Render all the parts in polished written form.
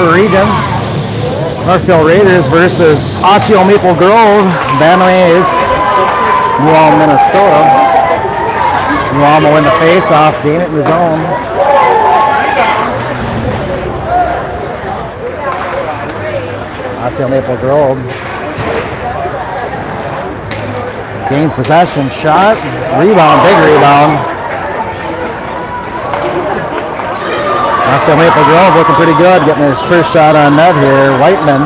Upper Regions. Northfield Raiders versus Osseo Maple Grove, Bantam A's, New Ulm, Minnesota. New Ulm will win the face-off, gain it in the zone. Osseo Maple Grove gains possession, shot, rebound, big rebound. Osseo Maple Grove looking pretty good, getting his first shot on net here. Whiteman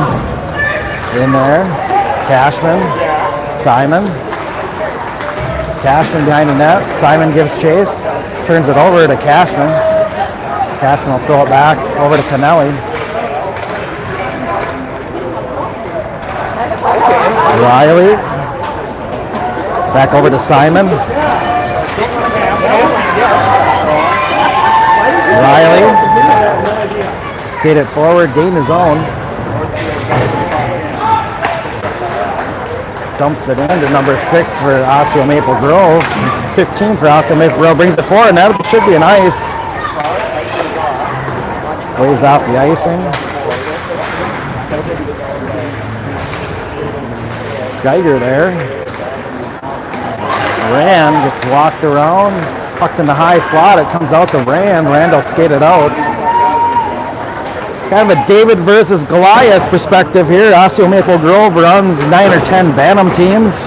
in there. Cashman, Simon. Cashman behind the net. Simon gives chase, turns it over to Cashman. Cashman will throw it back over to Pinelli. Riley, back over to Simon. Riley, skate it forward, gain his own. Dumps it into number 6 for Osseo Maple Grove. 15 for Osseo Maple Grove, brings it forward, and that should be an ice. Waves off the icing. Geiger there. Rand gets walked around. Puck's in the high slot. It comes out to Rand. Randall skated out. Kind of a David versus Goliath perspective here. Osseo Maple Grove runs 9 or 10 Bantam teams.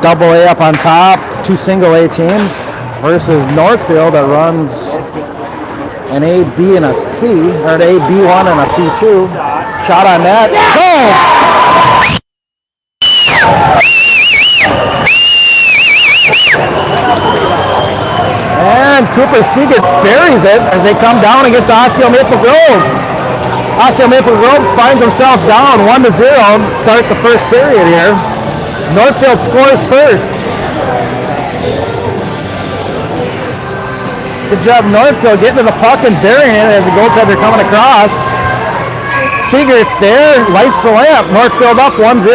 Double A up on top. 2 single A teams. Versus Northfield that runs an A, B, and a C. Or an A, B1, and a P2. Shot on net. Goal! And Cooper Seegert buries it as they come down against Osseo Maple Grove. Osseo Maple Grove finds himself down 1-0 to start the first period here. Northfield scores first. Good job Northfield getting to the puck and burying it as the goaltender coming across. Seegert's there, lights the lamp. Northfield up 1-0.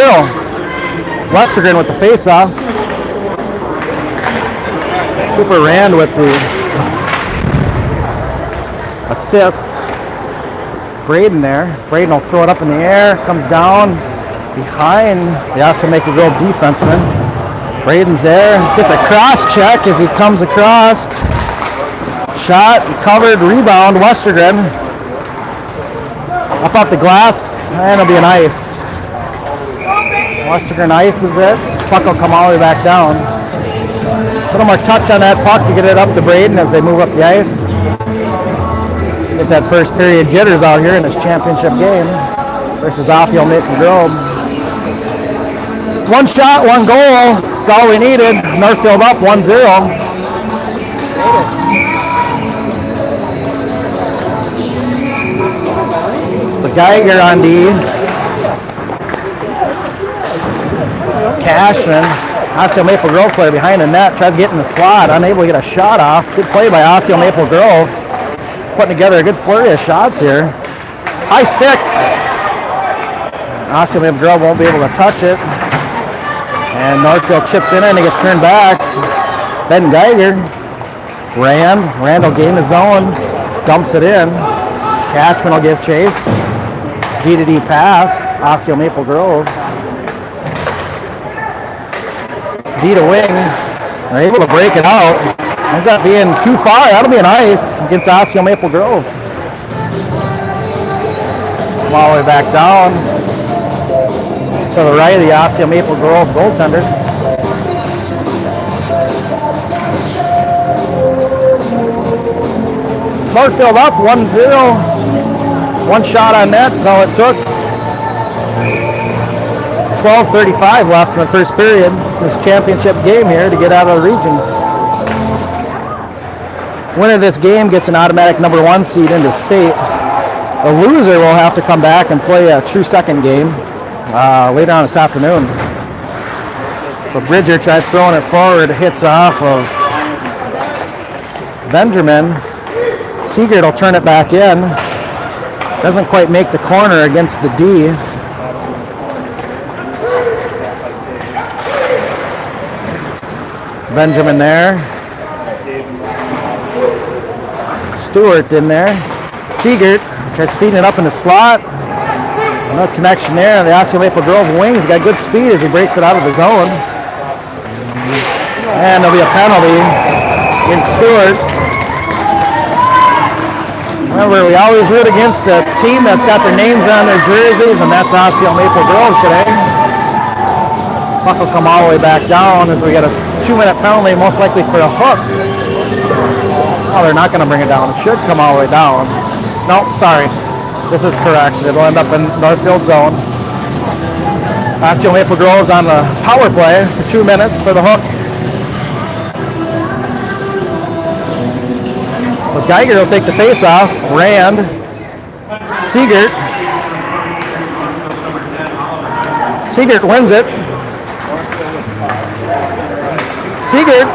Westergren with the face-off. Cooper Rand with the assist. Braden there. Braden will throw it up in the air. Comes down behind the Osseo Maple Grove defenseman. Braden's there. Gets a cross check as he comes across. Shot, covered, rebound. Westergren. Up off the glass, and it'll be an ice. Westergren ices it. Puck will come all the way back down. A little more touch on that puck to get it up to Braden as they move up the ice. Get that first period jitters out here in this championship game versus Osseo Maple Grove. 1 shot, 1 goal. That's all we needed. Northfield up 1-0. So Geiger on D. Cashman, Osseo Maple Grove player behind the net, tries to get in the slot, unable to get a shot off. Good play by Osseo Maple Grove. Putting together a good flurry of shots here. High stick. Osseo Maple Grove won't be able to touch it. And Northfield chips in and it gets turned back. Ben Geiger. Rand will gain his zone. Dumps it in. Cashman will give chase. D-to-D pass. Osseo Maple Grove. D to wing. They're able to break it out. Ends up being too far. That'll be an ice against Osseo Maple Grove. Come all the way back down to the right of the Osseo Maple Grove goaltender. Northfield up 1-0. 1 shot on net is all it took. 12:35 left in the first period. This championship game here to get out of the regions. Winner of this game gets an automatic number 1 seed into state. The loser will have to come back and play a true second game later on this afternoon. So Bridger tries throwing it forward, hits off of Benjamin. Seegert will turn it back in. Doesn't quite make the corner against the D. Benjamin there. Stewart in there. Seegert Starts feeding it up in the slot. No connection there. The Osseo Maple Grove wing. He's got good speed as he breaks it out of the zone. And there'll be a penalty in Stewart. Remember, we always root against the team that's got their names on their jerseys, and that's Osseo Maple Grove today. Puck will come all the way back down as we get a 2-minute penalty, most likely for a hook. Oh, they're not going to bring it down. It should come all the way down. No, sorry. This is correct. It'll end up in Northfield zone. Osseo Maple Grove's on the power play for 2 minutes for the hook. So Geiger will take the face-off. Rand. Siegert. Siegert wins it. Siegert.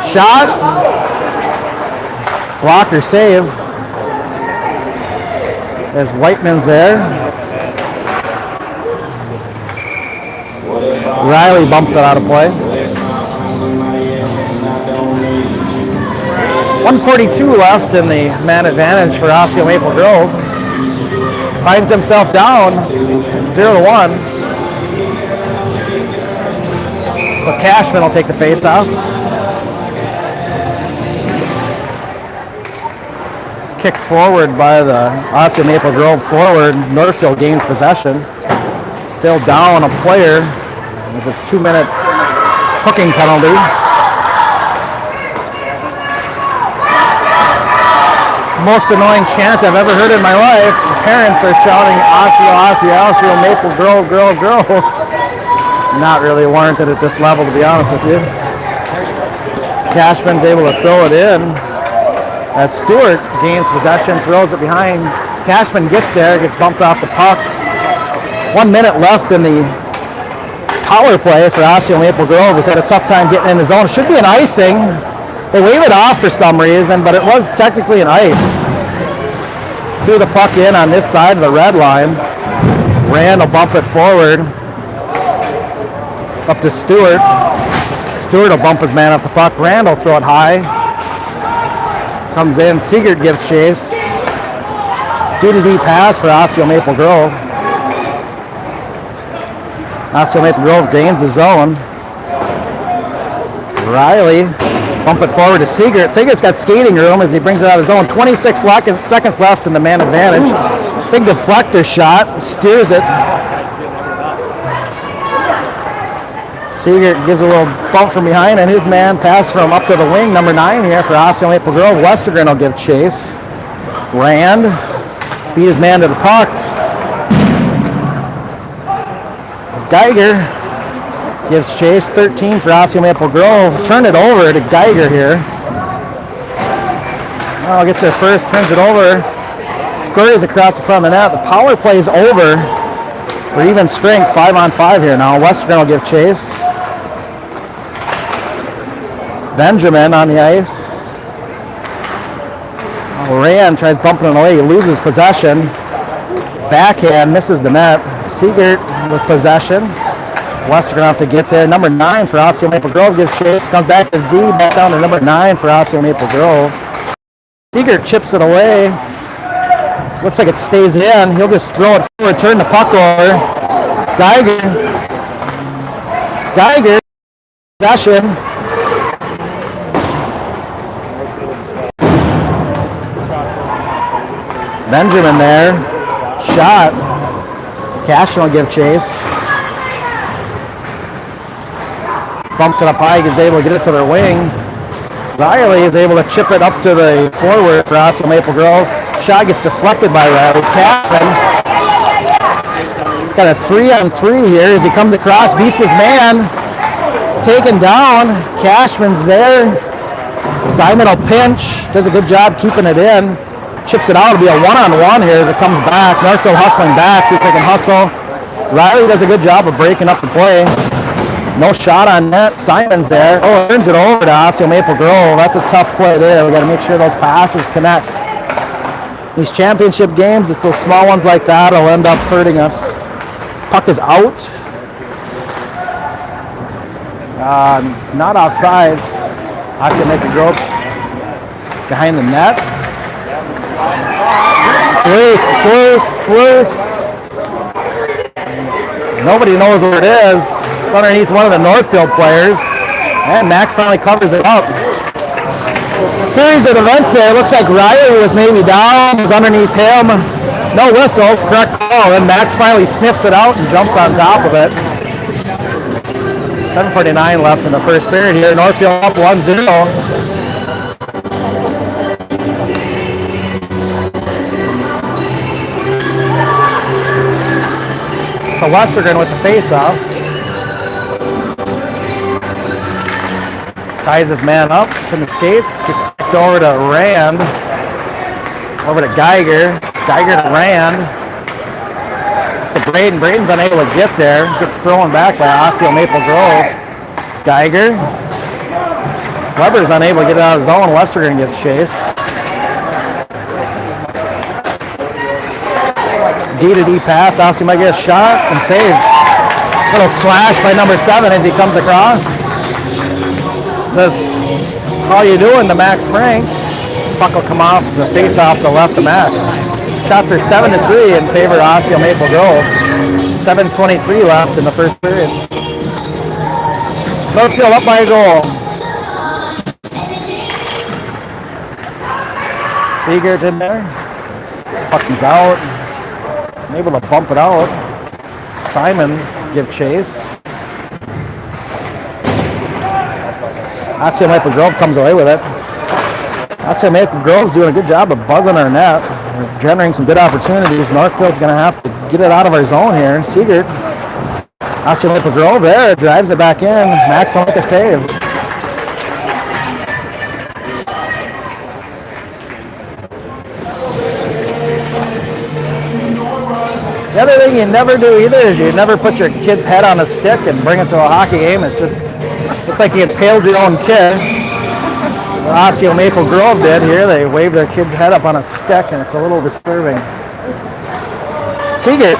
Shot. Blocker save. As Whiteman's there. Riley bumps it out of play. 1:42 left in the man advantage for Osseo Maple Grove. Finds himself down 0-1. So Cashman will take the face-off. Kicked forward by the Osseo Maple Grove forward. Northfield gains possession. Still down a player. It's a 2-minute hooking penalty. Most annoying chant I've ever heard in my life. Parents are shouting Osseo, Osseo, Osseo, Maple Grove, Grove, Grove. Not really warranted at this level, to be honest with you. Cashman's able to throw it in. As Stewart gains possession, throws it behind. Cashman gets there, gets bumped off the puck. 1 minute left in the power play for Osseo Maple Grove. Has had a tough time getting in the zone. It should be an icing. They wave it off for some reason, but it was technically an ice. Threw the puck in on this side of the red line. Rand will bump it forward. Up to Stewart. Stewart will bump his man off the puck. Rand will throw it high. Comes in, Siegert gives chase. D-to-D pass for Osseo Maple Grove. Osseo Maple Grove gains the zone. Riley, bump it forward to Siegert. Siegert's got skating room as he brings it out of his zone. 26 seconds left in the man advantage. Big deflector shot, steers it. Siegert gives a little bump from behind, and his man pass from up to the wing, number 9 here for Osseo Maple Grove. Westergren will give chase. Rand beat his man to the puck. Geiger gives chase. 13 for Osseo Maple Grove. Turn it over to Geiger here. Oh, gets there first, turns it over, scurries across the front of the net. The power play is over. We're even strength, 5-on-5 here now. Westergren will give chase. Benjamin on the ice. Rand tries bumping it away. He loses possession. Backhand misses the net. Siegert with possession. Westergren have to get there. Number 9 for Osseo Maple Grove gives chase. Comes back to D. Back down to number 9 for Osseo Maple Grove. Siegert chips it away. This looks like it stays in. He'll just throw it forward, turn the puck over. Geiger. Possession. Benjamin there. Shot. Cashman will give chase. Bumps it up high. He's able to get it to their wing. Riley is able to chip it up to the forward for Osseo Maple Grove. Shot gets deflected by Riley. Cashman. He's got a 3-on-3 here as he comes across, beats his man. Taken down. Cashman's there. Simon will pinch. Does a good job keeping it in. Chips it out. It'll be a 1-on-1 here as it comes back. Northfield hustling back. See if they can hustle. Riley does a good job of breaking up the play. No shot on net. Simon's there. Oh, turns it over to Osseo Maple Grove. That's a tough play there. We got to make sure those passes connect. These championship games, it's those small ones like that will end up hurting us. Puck is out. Not offsides. Osseo Maple Grove behind the net. It's loose, it's loose, it's loose. Nobody knows where it is. It's underneath one of the Northfield players. And Max finally covers it up. Series of events there. It looks like Riley was maybe down, was underneath him. No whistle, correct call. And Max finally sniffs it out and jumps on top of it. 7:49 left in the first period here. Northfield up 1-0. So Westergren with the face-off. Ties his man up. It's in the skates. Gets kicked over to Rand. Over to Geiger. Geiger to Rand. To Braden. Braden's unable to get there. Gets thrown back by Osseo Maple Grove. Geiger. Weber's unable to get it out of his zone. Westergren gets chased. D-to-D pass. Oskey might get a shot and saved. Little slash by number 7 as he comes across. Says, how you doing to Max Frank? Puck will come off the face off the left of Max. Shots are 7-3 in favor of Osseo Maple Grove. 7:23 left in the first period. Northfield up by a goal. Seegert in there. Puck comes out. Able to bump it out. Simon give chase. Osseo Maple Grove comes away with it. Osseo Maple Grove's doing a good job of buzzing our net. We're generating some good opportunities. Northfield's going to have to get it out of our zone here. Seegert. Osseo Maple Grove there. Drives it back in. Max will make a save. The other thing you never do either is you never put your kid's head on a stick and bring it to a hockey game. It just looks like you impaled your own kid. What Osseo Maple Grove did here, they waved their kid's head up on a stick, and it's a little disturbing. Seegert.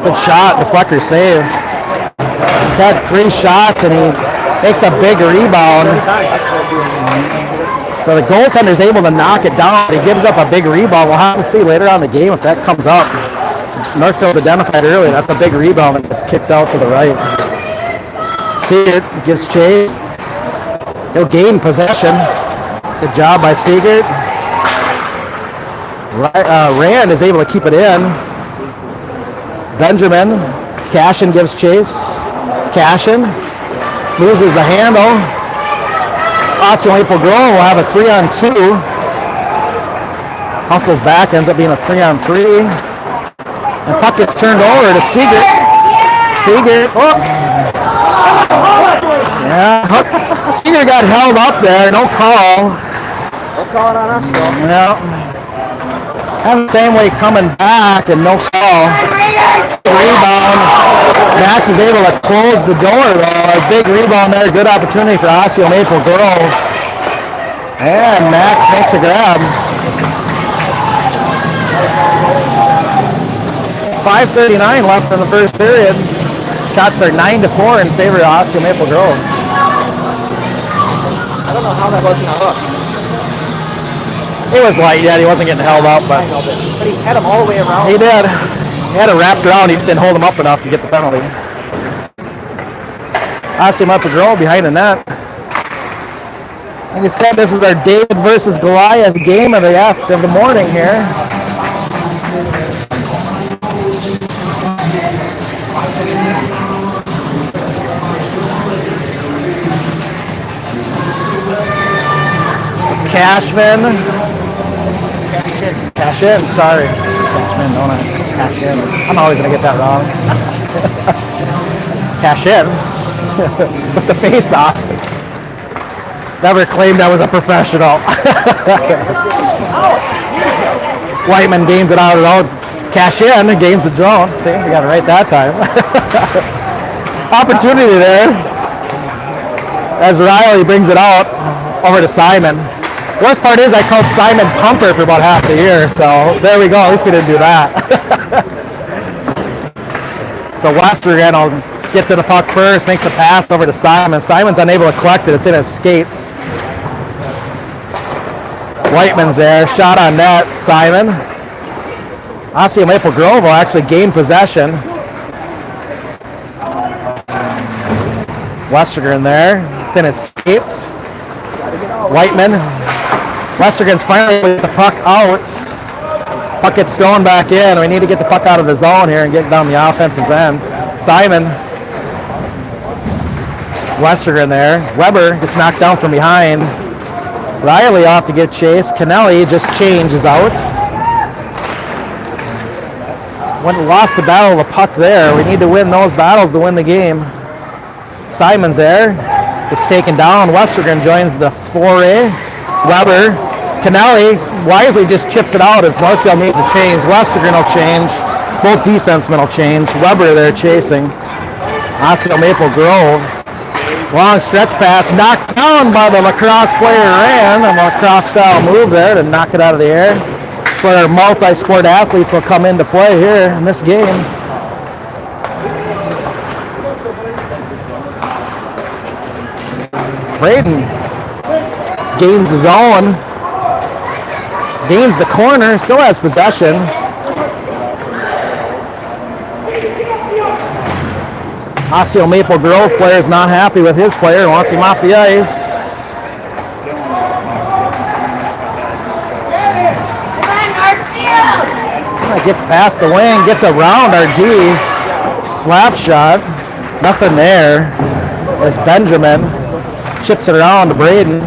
Good shot, deflector save. He's had 3 shots and he makes a big rebound. So the goaltender's able to knock it down. He gives up a big rebound. We'll have to see later on in the game if that comes up. Northfield identified early. That's a big rebound that gets kicked out to the right. Seegert gives chase. He'll gain possession. Good job by Seegert. Rand is able to keep it in. Benjamin. Cashin gives chase. Cashin loses the handle. Osseo Maple Grove will have a 3-on-2. Hustles back, ends up being a 3-on-3. And puck gets turned over to Seegert. Seegert. Oh. Yeah. Seegert got held up there. No call. No calling on us, though. Yeah. And the same way coming back and no call. Rebound. Max is able to close the door though. A big rebound there. Good opportunity for Osseo Maple Grove. And Max makes a grab. 5:39 left in the first period. Shots are 9-4 in favor of Osseo Maple Grove. I don't know how that wasn't a hook. It was light, yeah, he wasn't getting held up, but he had him all the way around. he did. He had it wrapped around, he just didn't hold him up enough to get the penalty. Osseo Maple Grove behind the net. Like I said, this is our David versus Goliath game of the morning here. Cashman. Cashin, sorry. Cashman, don't I? Cashin. I'm always going to get that wrong. Cashin. With the face off. Never claimed I was a professional. Whiteman gains it out of the zone. Cashin gains the drone. See, we got it right that time. Opportunity there. As Riley brings it out over to Simon. The worst part is I called Simon Pumper for about half the year, so there we go. At least we didn't do that. So Westergren will get to the puck first, makes a pass over to Simon. Simon's unable to collect it. It's in his skates. Whiteman's there. Shot on net. Simon. Osseo Maple Grove will actually gain possession. Westergren there. It's in his skates. Whiteman. Westergren's finally with the puck out. Puck gets thrown back in. We need to get the puck out of the zone here and get it down the offensive end. Simon. Westergren there. Weber gets knocked down from behind. Riley off to get chased. Kennelly just changes out. Lost the battle of the puck there. We need to win those battles to win the game. Simon's there. Gets taken down. Westergren joins the foray. Weber. Kennelly wisely just chips it out as Northfield needs a change. Westergren will change. Both defensemen will change. Weber there chasing. Osseo Maple Grove. Long stretch pass. Knocked down by the lacrosse player Rand. A lacrosse style move there to knock it out of the air. That's where our multi-sport athletes will come into play here in this game. Braden gains his own. Gains the corner. Still has possession. Osseo Maple Grove player is not happy with his player. Wants him off the ice. Gets past the wing. Gets around our D. Slap shot. Nothing there. As Benjamin chips it around to Braden.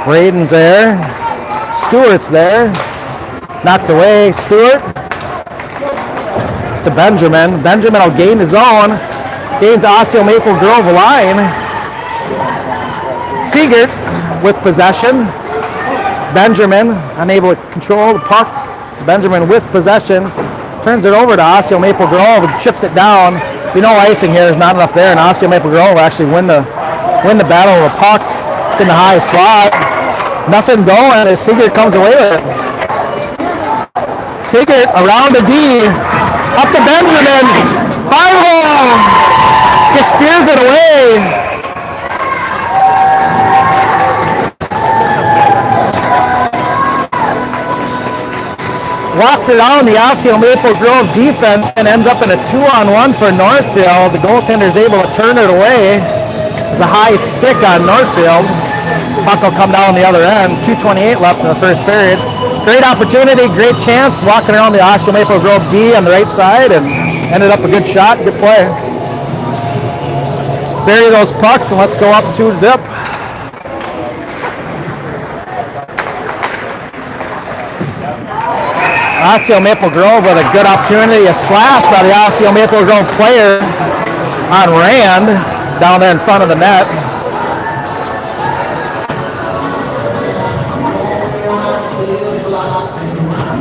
Braden's there. Stewart's there. Knocked away. Stewart to Benjamin. Benjamin will gain his own. Gains Osseo Maple Grove line. Siegert with possession. Benjamin unable to control the puck. Benjamin with possession. Turns it over to Osseo Maple Grove and chips it down. You know, icing here is not enough there, and Osseo Maple Grove will actually win the battle of the puck. It's in the high slot. Nothing going as Siegert comes away with it. Siegert around the D. Up to Benjamin. 5-hole. Just steers it away. Walked it on the Osseo Maple Grove defense and ends up in a 2-on-1 for Northfield. The goaltender is able to turn it away. There's a high stick on Northfield. Puck will come down the other end. 2:28 left in the first period. Great opportunity, great chance. Walking around the Osseo Maple Grove D on the right side and ended up a good shot, good play. Bury those pucks and let's go up 2-0. Osseo Maple Grove with a good opportunity. A slash by the Osseo Maple Grove player on Rand down there in front of the net.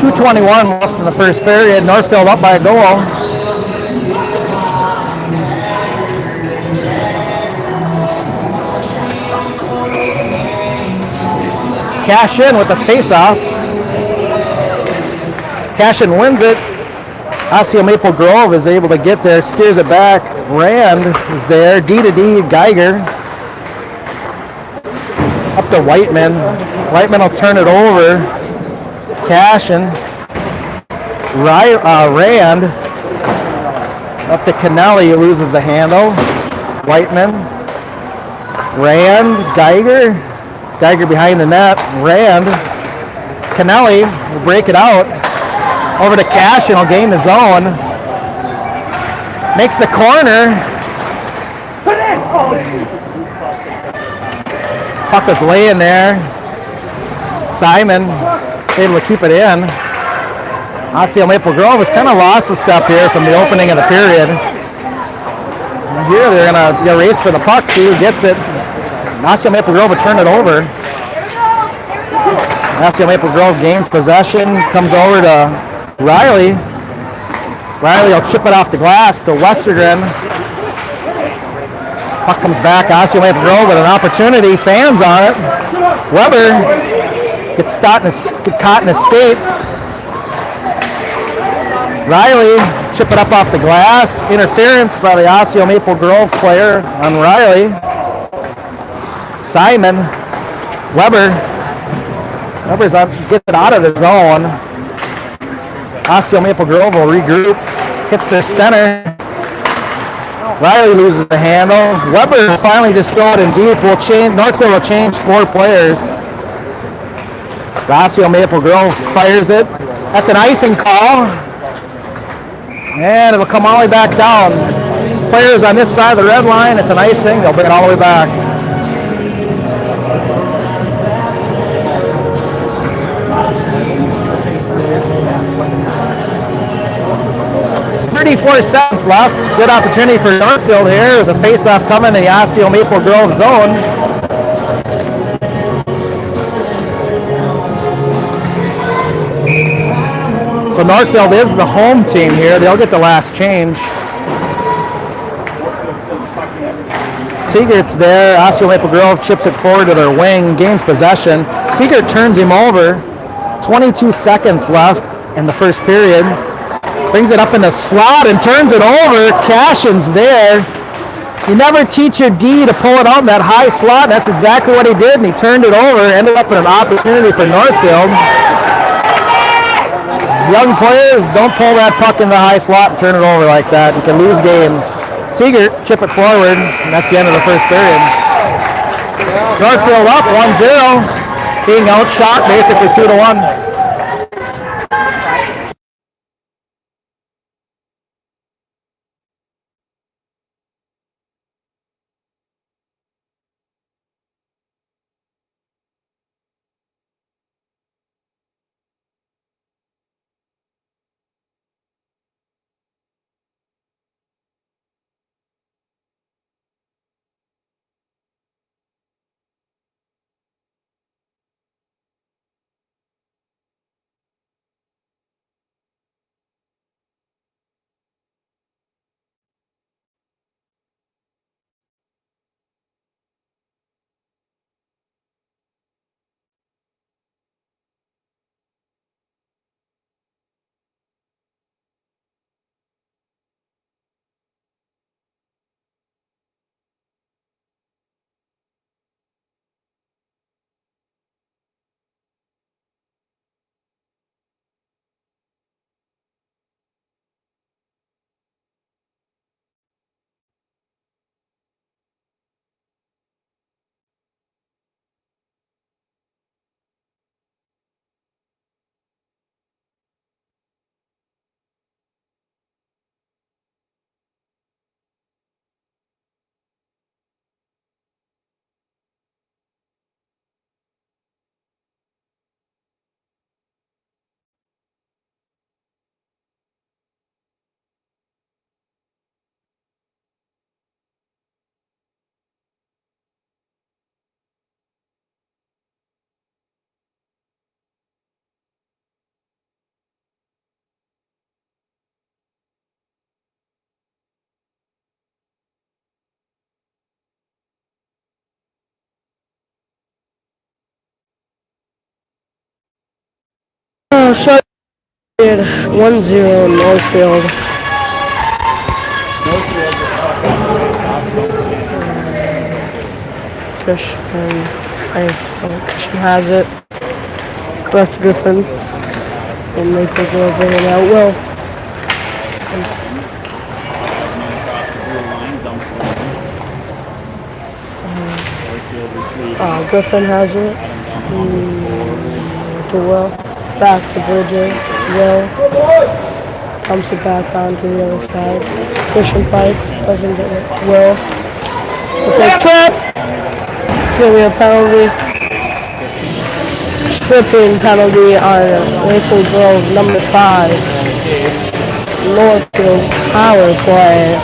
.221 left in the first period. Northfield up by a goal. Cash in with the face-off. Cashin wins it. Osseo Maple Grove is able to get there, steers it back. Rand is there. D to D, Geiger. Up to Whiteman. Whiteman will turn it over. Cashin. Rand. Up to Kennelly, who loses the handle. Whiteman. Rand. Geiger. Geiger behind the net. Rand. Kennelly will break it out. Over to Cash and he'll gain the zone. Makes the corner. Puck was laying there. Simon able to keep it in. Osseo Maple Grove has kind of lost a step here from the opening of the period. And here they're going to race for the puck, see who gets it. Osseo Maple Grove will turn it over. Osseo Maple Grove gains possession, comes over to Riley. Riley will chip it off the glass to Westergren. Puck comes back. Osseo Maple Grove with an opportunity. Fans on it. Weber gets caught in his skates. Riley chip it up off the glass. Interference by the Osseo Maple Grove player on Riley. Simon Weber's up, gets it out of the zone. Osseo Maple Grove will regroup. Hits their center. Riley loses the handle. Weber finally just throw it in deep. Northfield will change 4 players. So Osseo Maple Grove fires it. That's an icing call. And it'll come all the way back down. Players on this side of the red line, it's an icing. They'll bring it all the way back. 34 seconds left. Good opportunity for Northfield here. The face-off coming in the Osseo Maple Grove zone. So Northfield is the home team here. They'll get the last change. Siegert's there. Osseo Maple Grove chips it forward to their wing, gains possession. Siegert turns him over. 22 seconds left in the first period. Brings it up in the slot and turns it over. Cashin's there. You never teach your D to pull it out in that high slot. That's exactly what he did, and he turned it over. Ended up in an opportunity for Northfield. Young players, don't pull that puck in the high slot and turn it over like that. You can lose games. Siegert, chip it forward, and that's the end of the first period. Northfield up 1-0. Being outshot basically 2-1. Shot 1-0 Northfield. Cushion has it. Back to Griffin. And they think they'll bring it out. Well, Griffin has it. To Will. Back to Bridger. Will pumps it back onto the other side. Christian fights, doesn't get it. Will take trip. It's gonna be a penalty. Tripping penalty on Maple Grove number 5. Northfield power play.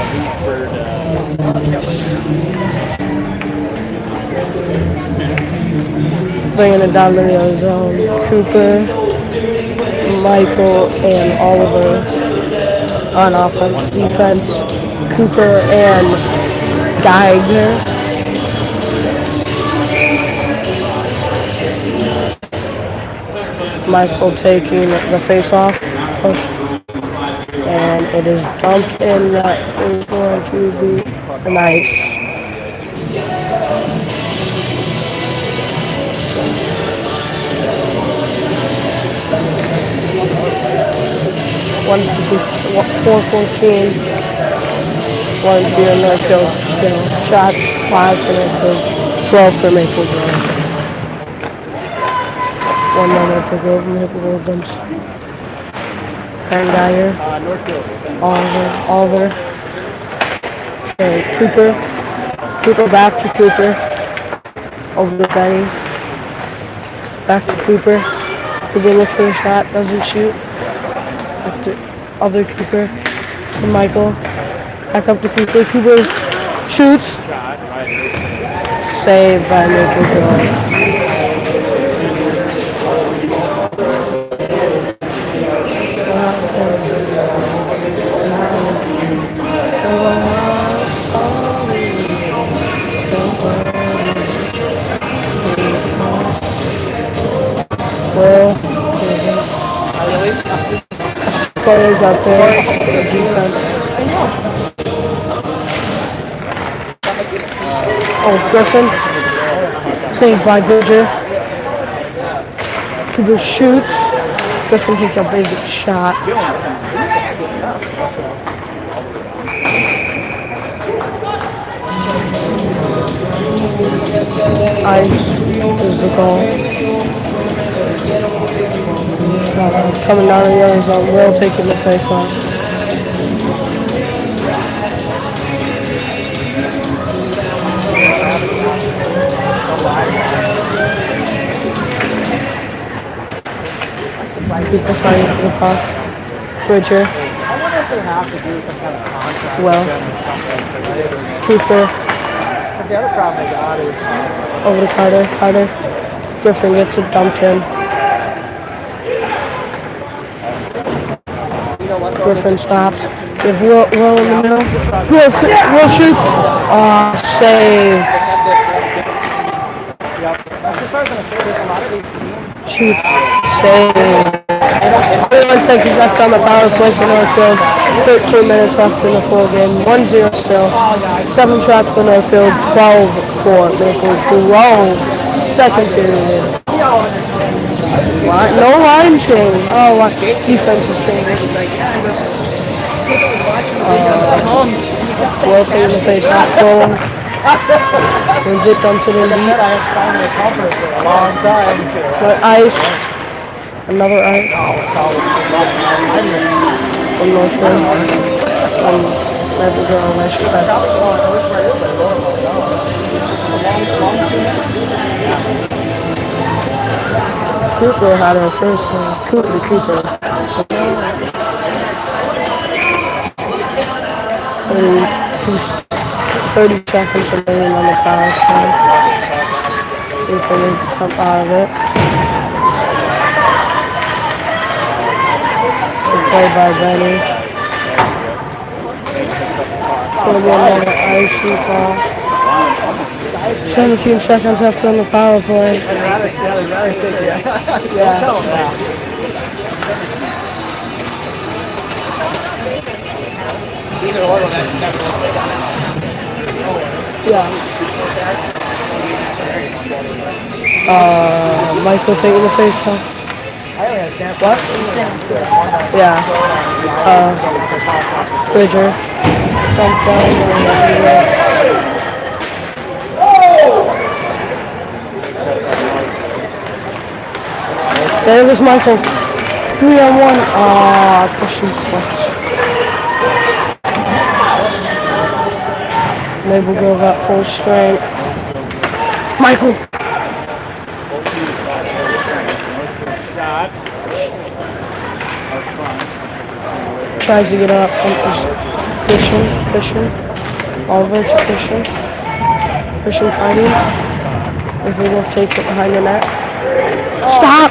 Bringing it down to the other zone. Cooper, Michael, and Oliver on offense. Defense, Cooper and Geiger. Michael taking the face-off push, and it is dumped in. That is going to be nice. 4-14. 1-0 Northfield still. Shots 5 for Northfield, 12 for Maple Grove. 1-0 Maple Grove. Maple Grove dumps. Dyer. Oliver. Cooper. Cooper back to Cooper. Over to Benny. Back to Cooper. Cooper looks for the shot, doesn't shoot. Back to other Cooper. To Michael. Back up to Cooper. Cooper shoots. Saved by Maple Grove. Well, players out there. Oh, Griffin. Saved by Bridger. Cooper shoots. Griffin takes a big shot. Ice is the call. Coming down the yellow zone, Will taking the face off. People fighting for the puck. Bridger. I wonder if they have to do some kind of contract Well. with them or something. Cooper. Because the other problem they got is Over to Carter. Carter. Griffin gets it dumped in. Griffin stops. Give Will in the middle. Will shoots. Saved. That's just what I was going to say. There's a lot of these teams. Shoots. Saved. 31 seconds left on the power play for Northfield. 13 minutes left in the full game. 1-0 still. 7 shots for Northfield. 12 for Maple Grove. Second period. No line change. Oh, what defensive change. Will taking the face off goal. And Zip dumps it in deep. I have signed a company for a long time. But ice. Another ice. From Northfield. Maple Grove, I should say. Cooper had her first one. Cooper. 30 seconds remaining on the power play. See if they make something out of it. Good play by Benny. It's going to be another ice shoot ball. 17 seconds left on the power play. Michael taking the face off. What? Yeah. Bridger. Dumped down. There was Michael. 3-on-1. Christian slips. Maple Grove at full strength. Michael. Tries to get up from Christian. Oliver to Christian. Christian fighting. Maple Grove takes it behind the net. Stop!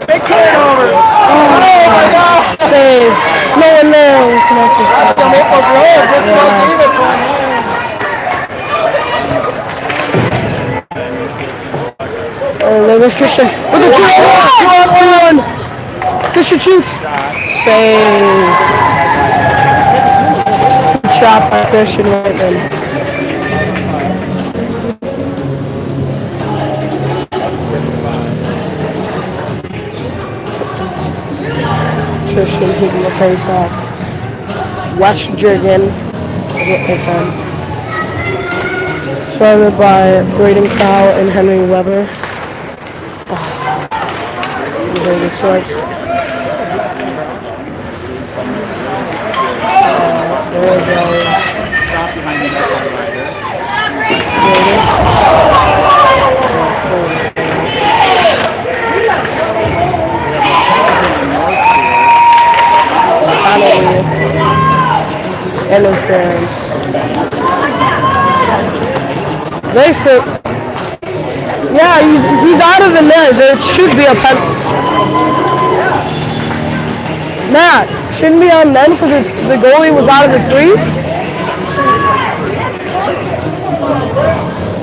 Big turnover! Oh my God! Save! No one there! That's the Maple Grove. Just about gave us one. There was Christian with a 2-on-1! Christian shoots! Save! Good shot by Christian Whiteman. Christian taking the face off. West Jurgen is what they said. Started by Braden Cow and Henry Weber. Very good switch. There we go. Stop behind the net right Interference. They fit. Yeah, he's out of the net. There should be a penalty. Matt, shouldn't be on then because the goalie was out of the crease.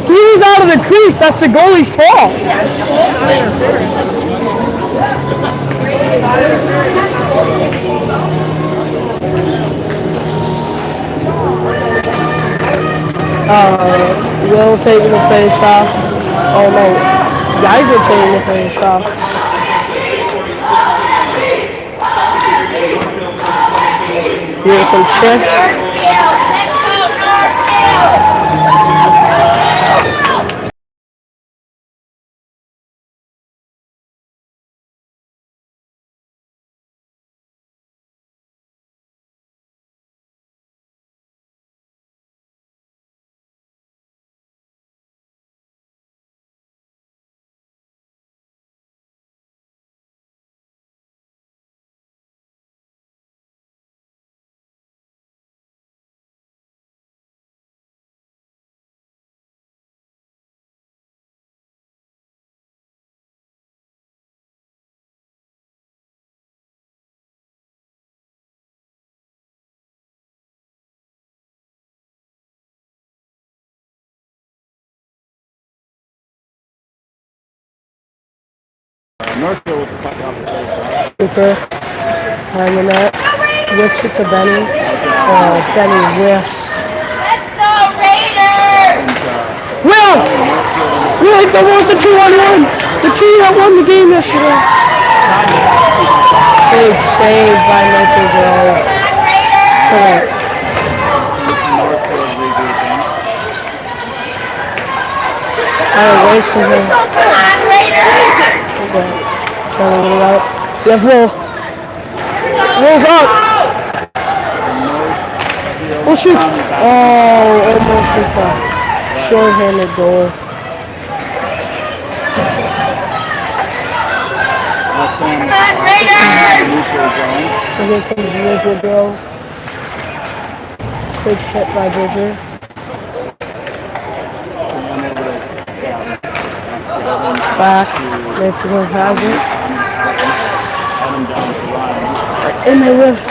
He was out of the crease. That's the goalie's fault. Will taking the face off. Oh no, Geiger taking the face off. Here's some check. Northfield with the puck off the face. Cooper behind the net. Whiffs it to Benny. Oh, Benny whiffs. Let's go Raiders! Will! Will, come on, the 2-on-1. The team that won the game yesterday. Big save by Maple Grove. Correct. I wasted him. Come on, Raiders! Okay. Trying to get it out. We have Will. Will's up. Will shoots. Oh, almost with a short-handed goal. Come on, Raiders! And here comes Maple Grove. Quick hit by Bridger. Back. Maple Grove has it. And they whiff.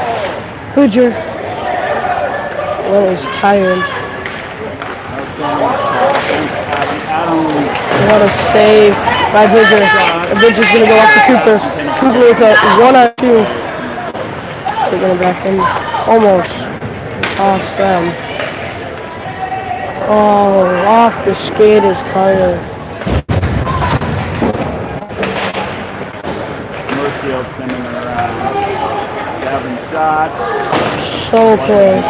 Bridger. Will is tired. What a save by Bridger. And Bridger's going to go up to Cooper. Cooper with a 1-on-2. Taking it back in. Almost. Lost them. Oh, off the skate is Carter. Northfield sending it around. Having shots. So close.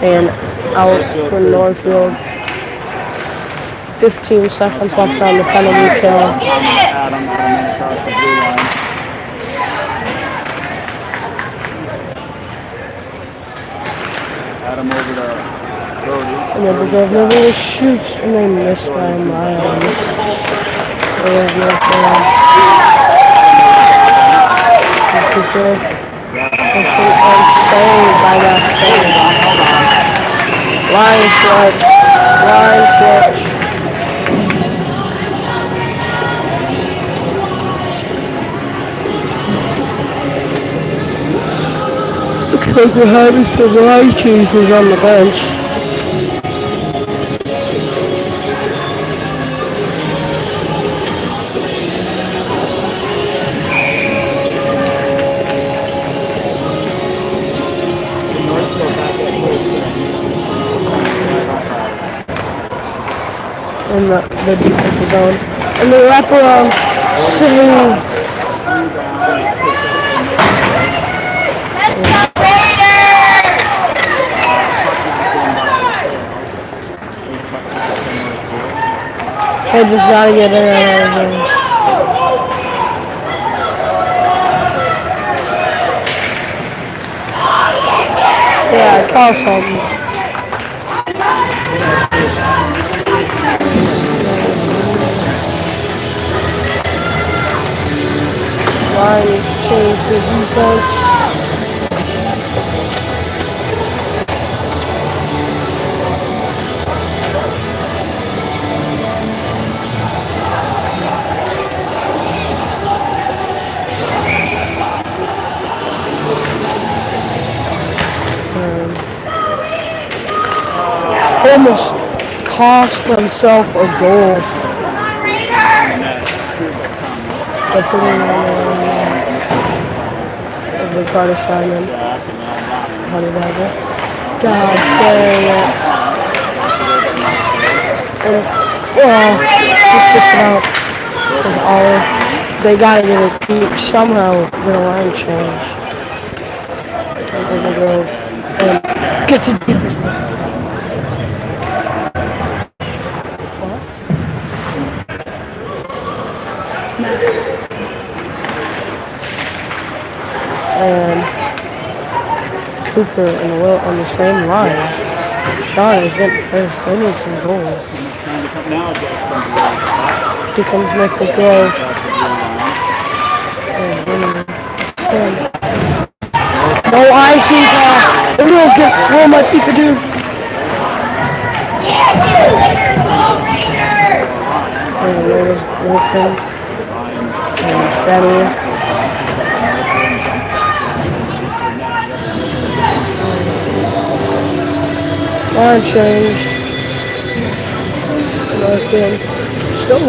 And out for Northfield. 15 seconds left on the penalty kill. Adam across the blue line. Adam over to Brody. And then because nobody shoots and they miss by a mile. There's Northfield. Just a good. That's an save by that save. Line switch. Looks like we're having some line chases on the bench. In the defensive zone. And the wraparound saved. They just gotta get in there. Yeah, call something. Line change the defense. Almost cost themselves a goal. By putting on the card assignment. Honey Badger. God dang it. And, well, just gets it out. Because all they gotta get it, somehow get a line change. And then they go and gets it deep. And Cooper and Will on the same line. Sean is getting first. They need some goals. Here comes Michael Grove. No icing call. The Will's good. Will must keep the dude. Yeah, get a winner, go Raiders! And there's Griffin. And Benny. Line change. Northfield. Still 1-0.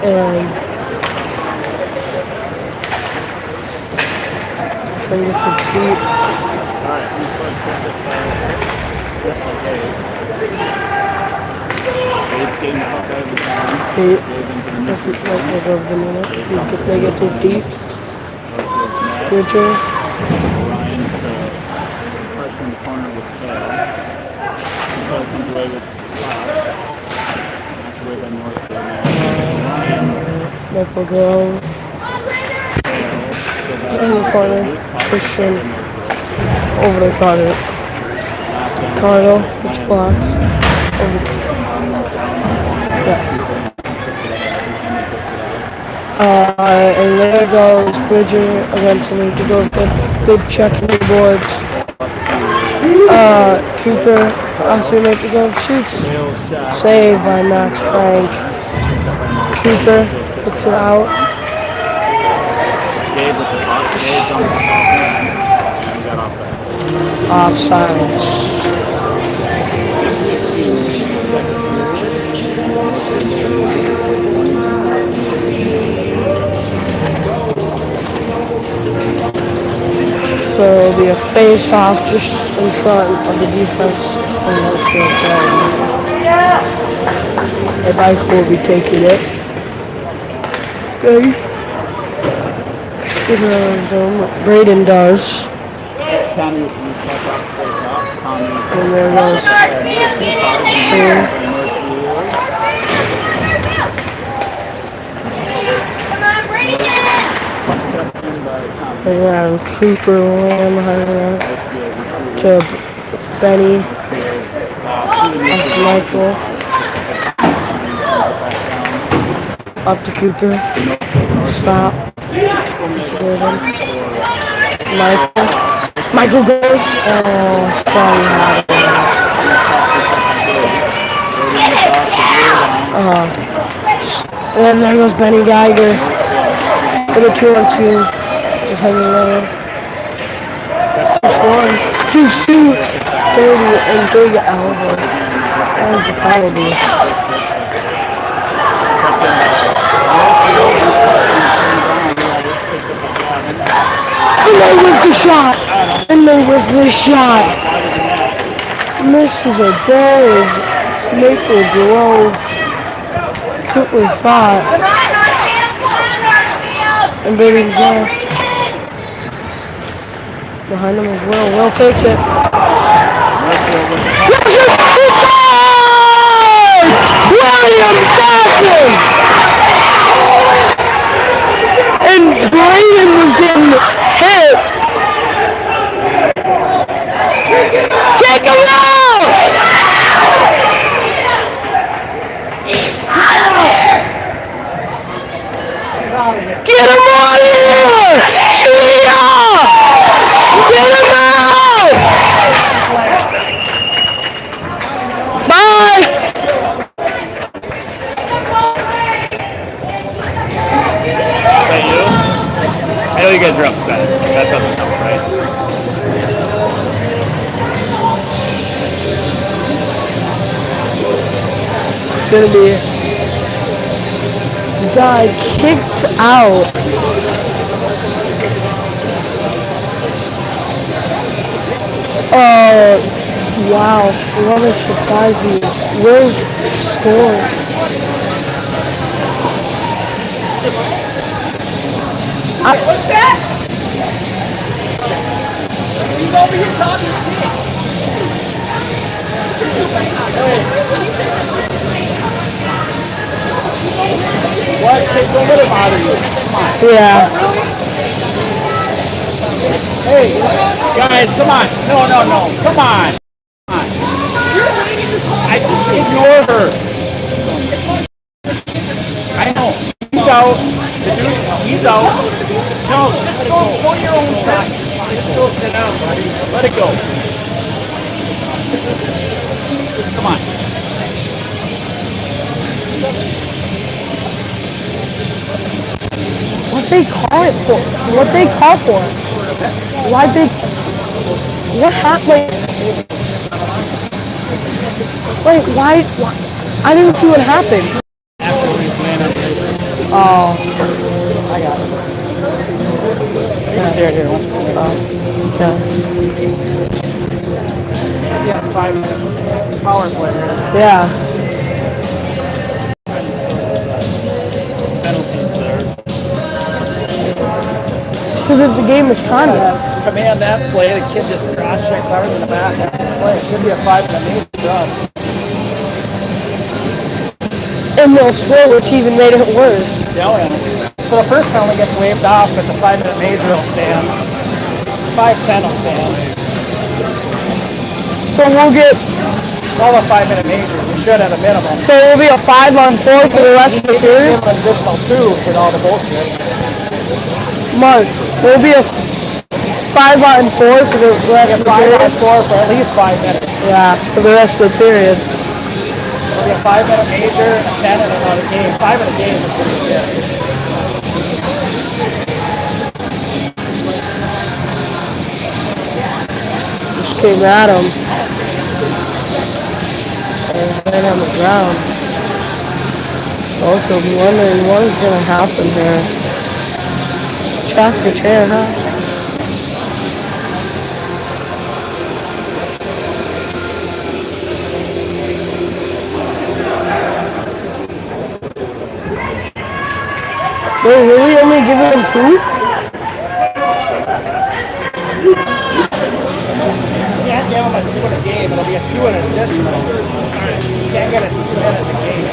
And from the deep. That's like above the minute. They get too deep. Bridger. Michael Grove. In the corner. Christian. Over the corner. Cardo, which blocks. Over the and there goes Bridger against the lead to go good checking the boards. Cooper also make the go shoots. Saved by Max Frank. Cooper puts it out. Offsides. So it'll be a face-off just in front of the defense on Northfield side. And Michael will be taking it. Okay. Braden does. And there goes. And Cooper ran behind that to Benny, Michael, up to Cooper, stop, Michael goes, probably had it. And then there goes Benny Geiger for the 2-on-2. Defending 6-1, 2-2, 30, and big elbow. That was the penalty. And they with the shot. And they with the shot. Misses a goal is Maple Grove. Cooper fought. Come on, Northfield! And Bailey's there. Raiders! Behind him is Will. Will takes it. William Jackson! And Braden was getting hit. Kick him out! Get him out of here! Chia! Get him out! Bye! I know you guys are upset. That doesn't sound right. It's gonna be guy kicked out. Wow. What a surprise you. Will scored. What's that? He's over here talking shit. What? Hey, don't let him out of you. Come on. Yeah. Hey, guys, come on. No. Come on. I just ignore her. I know. He's out. The dude, he's out. No, just go your own side. Just go sit down, buddy. Let it go. Come on. What they call it for? What they call for? Why they? What happened? Wait, why? I didn't see what happened. Oh. I got it. Here. Okay. Yeah, 5 power play. Yeah. Because it's a game of conduct. Command that play. The kid just cross checks ours in the back. Play. It could be a 5-minute lead for us. And they'll score, which even made it worse. Yeah. So the first penalty gets waived off, but the 5-minute major will stand. 5-10 will stand. So we'll get. All a 5-minute major. We should at a minimum. So it will be a 5-on-4 for the rest of the period. Give an additional 2 for all the bullshit. Mark, will be a 5-on-4 for the rest of the period. 5-on-4 for at least 5 minutes. Yeah, for the rest of the period. It'll be a 5-minute major and a 10 and another game. 5 in a game is going to be good. Just came at him. And right on the ground. Both of them wondering what is going to happen here. Chaska chair, huh? Wait, really? Only giving him 2? You can't give them a 2 in a game. It'll be a 2 in an additional. You can't get a 2 in a game.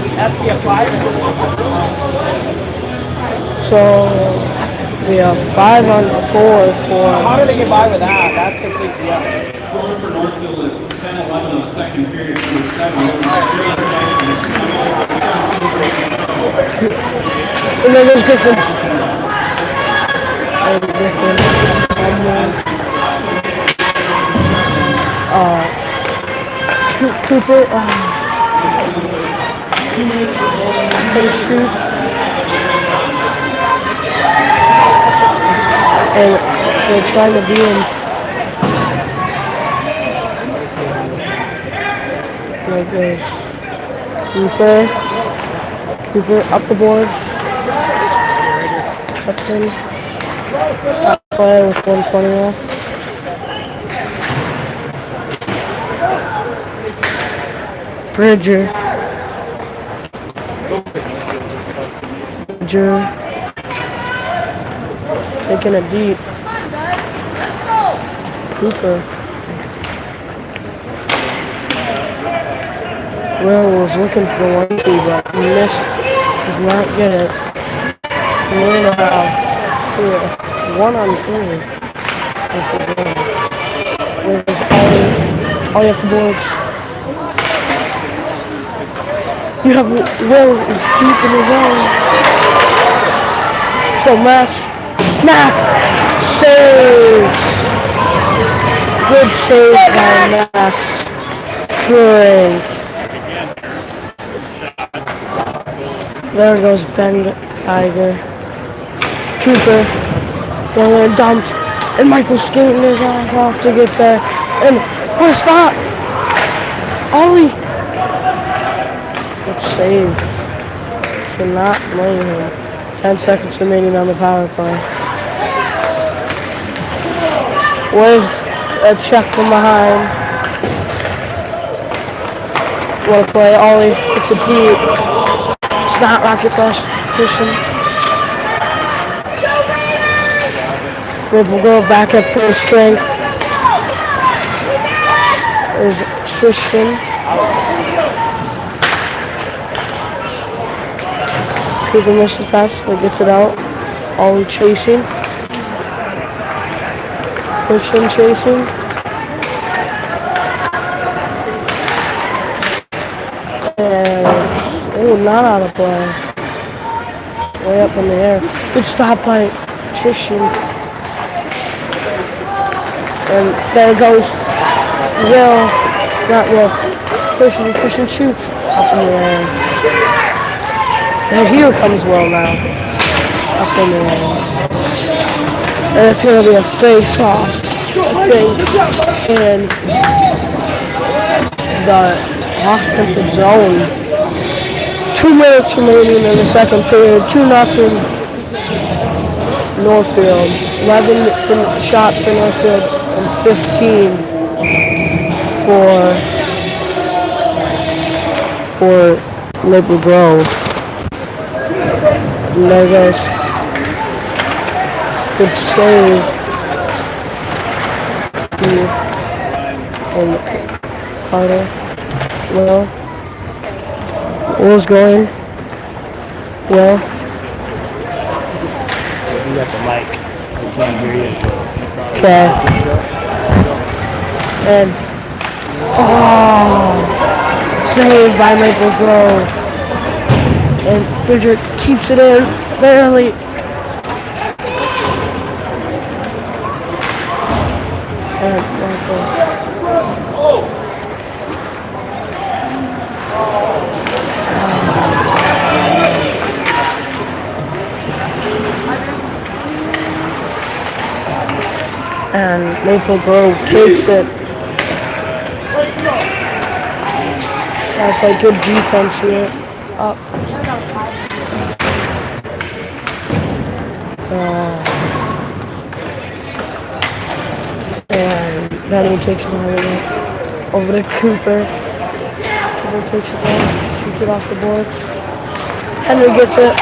It has to be a 5 in a game. So, we have 5-on-4 for. How do they get by with that? That's complete BS. Score for Northfield is 10-11 on the second period, 27. And then there's Griffin. Cooper. He shoots. And they're trying to be in. There goes Cooper up the boards. Captain. Play with 120 left. Bridger. Taking it deep. Cooper. Will was looking for the 1-2, but missed. Does not get it. 3.5. 1-on-3. With all you have to boards. You have Will is deep in his own. Let's go, Max. Max saves. Good save by Max. Frank. There goes Ben Geiger. Cooper. Going there, dumped. And Michael skating his ass off to get there. And what a stop! Ollie. Good save. Cannot blame him. 10 seconds remaining on the power play. Where's a check from behind? What a play, Ollie. It's a deep. Snot Rocket slash Christian. Maple Grove back at full strength. There's Tristan. Cooper misses pass, but gets it out. Ollie chasing. Christian chasing. And not out of play. Way up in the air. Good stop by Tristan. And there goes Will. Not Will. Christian shoots up in the air. And here comes Will now. Up in the air. And it's going to be a face-off, I think. And the offensive zone. 2 minutes remaining in the second period. 2-0 Northfield. 11 shots for Northfield and 15 for Maple Grove. And there goes. Good save. And Carter. Will's going. Will. You got the mic. We can't hear you. Okay. And saved by Maple Grove. And Bridger keeps it in barely. And Michael. And Maple Grove takes it. Gotta play good defense here. Up. And Benny takes it over to Cooper. Cooper takes it back, shoots it off the boards. Henry gets it.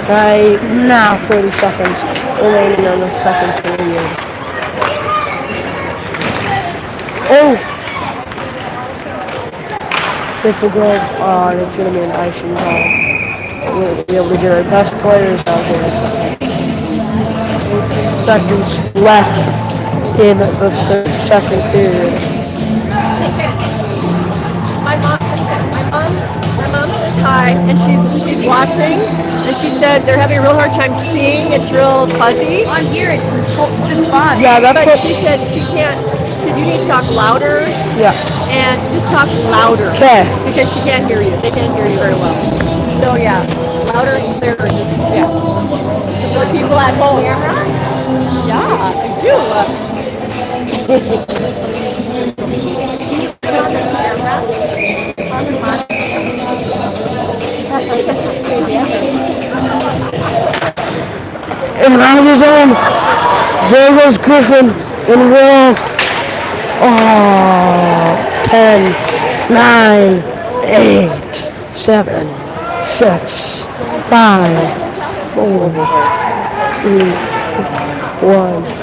Right now 30 seconds remaining in the second period. Oh! Maple Grove, and it's going to be an icing ball. We'll be able to get our best players out here. 18 seconds left in the second period. My mom says hi, and she's watching, and she said they're having a real hard time seeing. It's real fuzzy. On here, it's just fine. Yeah, that's but what she said she can't. She said you need to talk louder. Yeah. And just talk louder. Okay. Because she can't hear you. They can't hear you very well. So yeah, louder and clearer. Just yeah. For the people at home. Yeah, I do. And out of his own. There goes Griffin and Will. Oh, 10, 9, 8, 7, 6, 5, 4, 3, 1.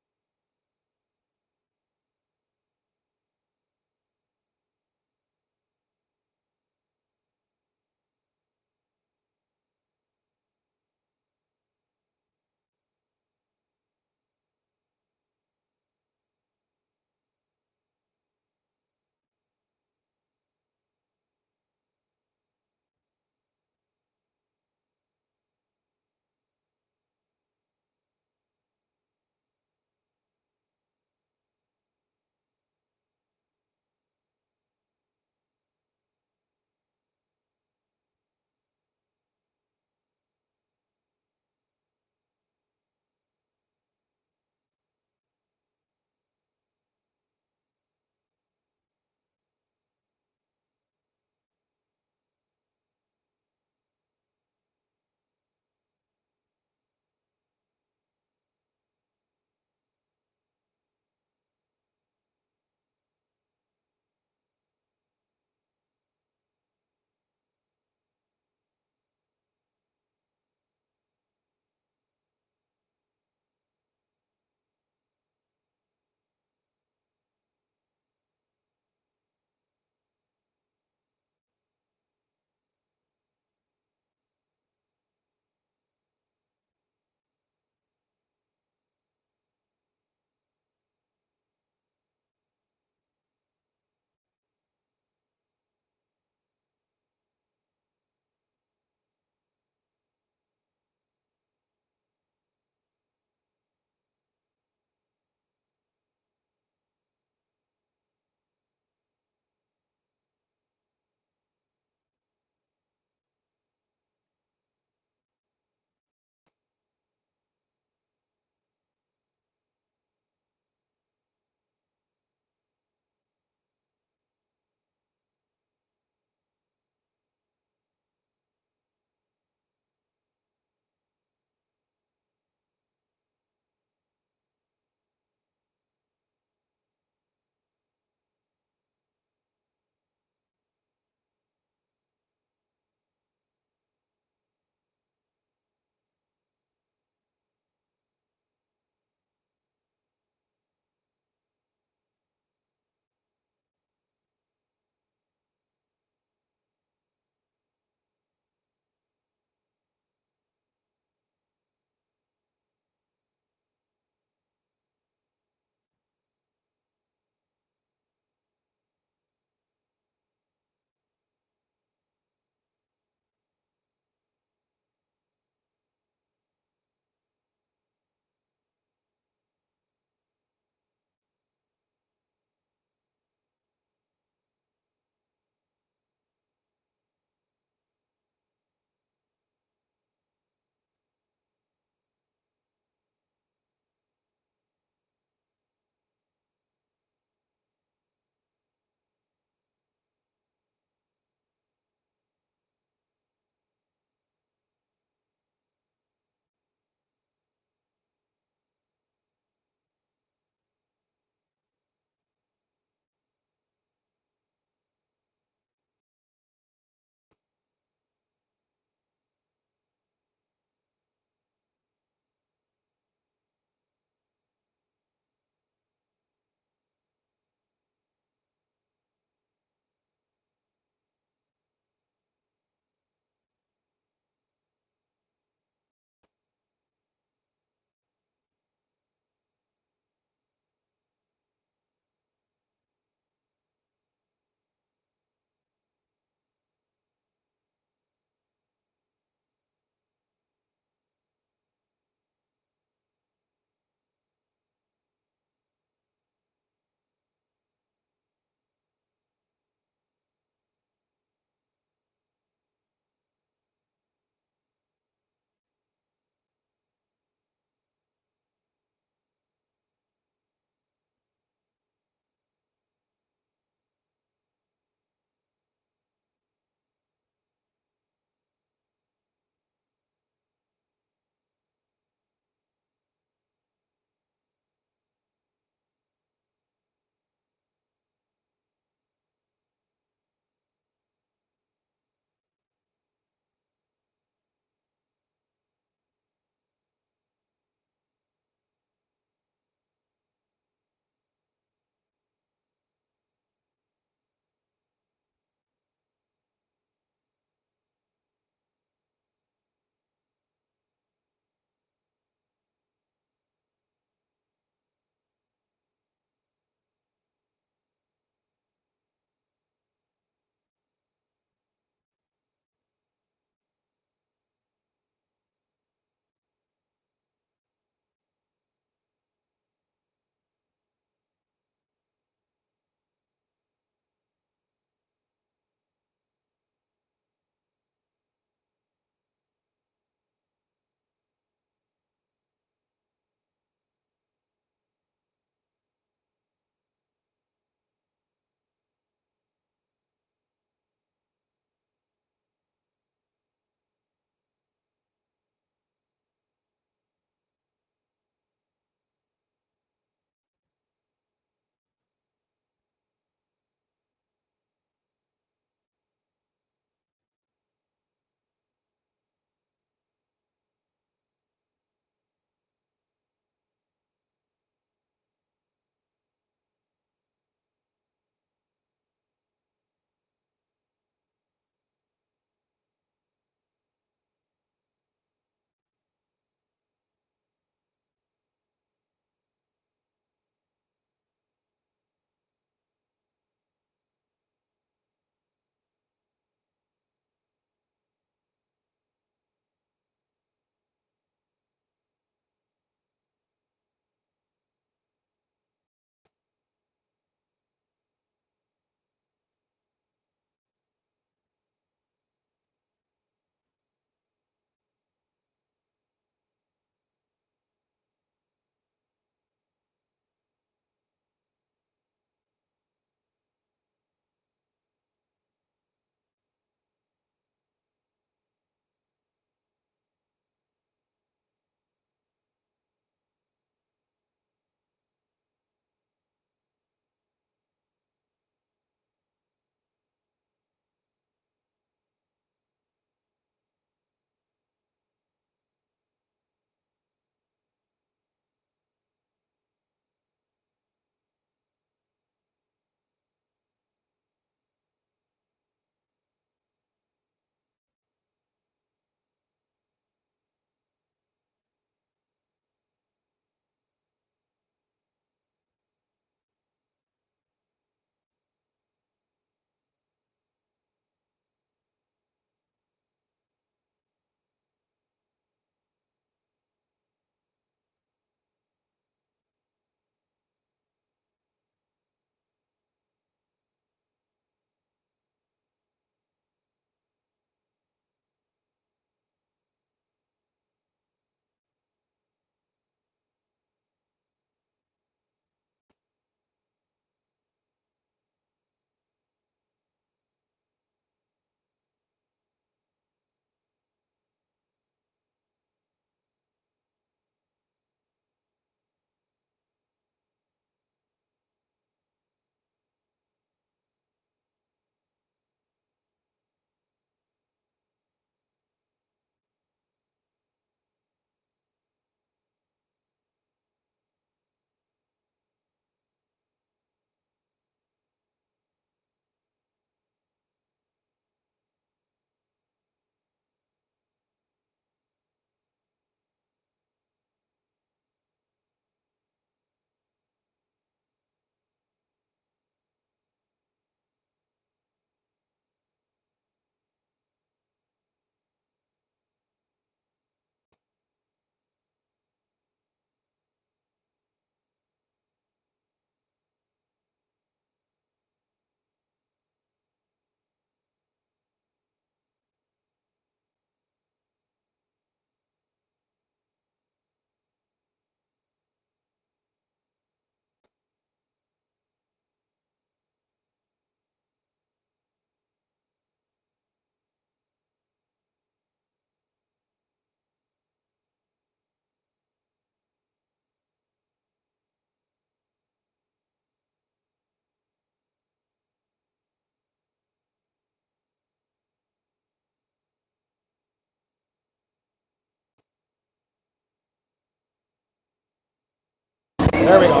There we go.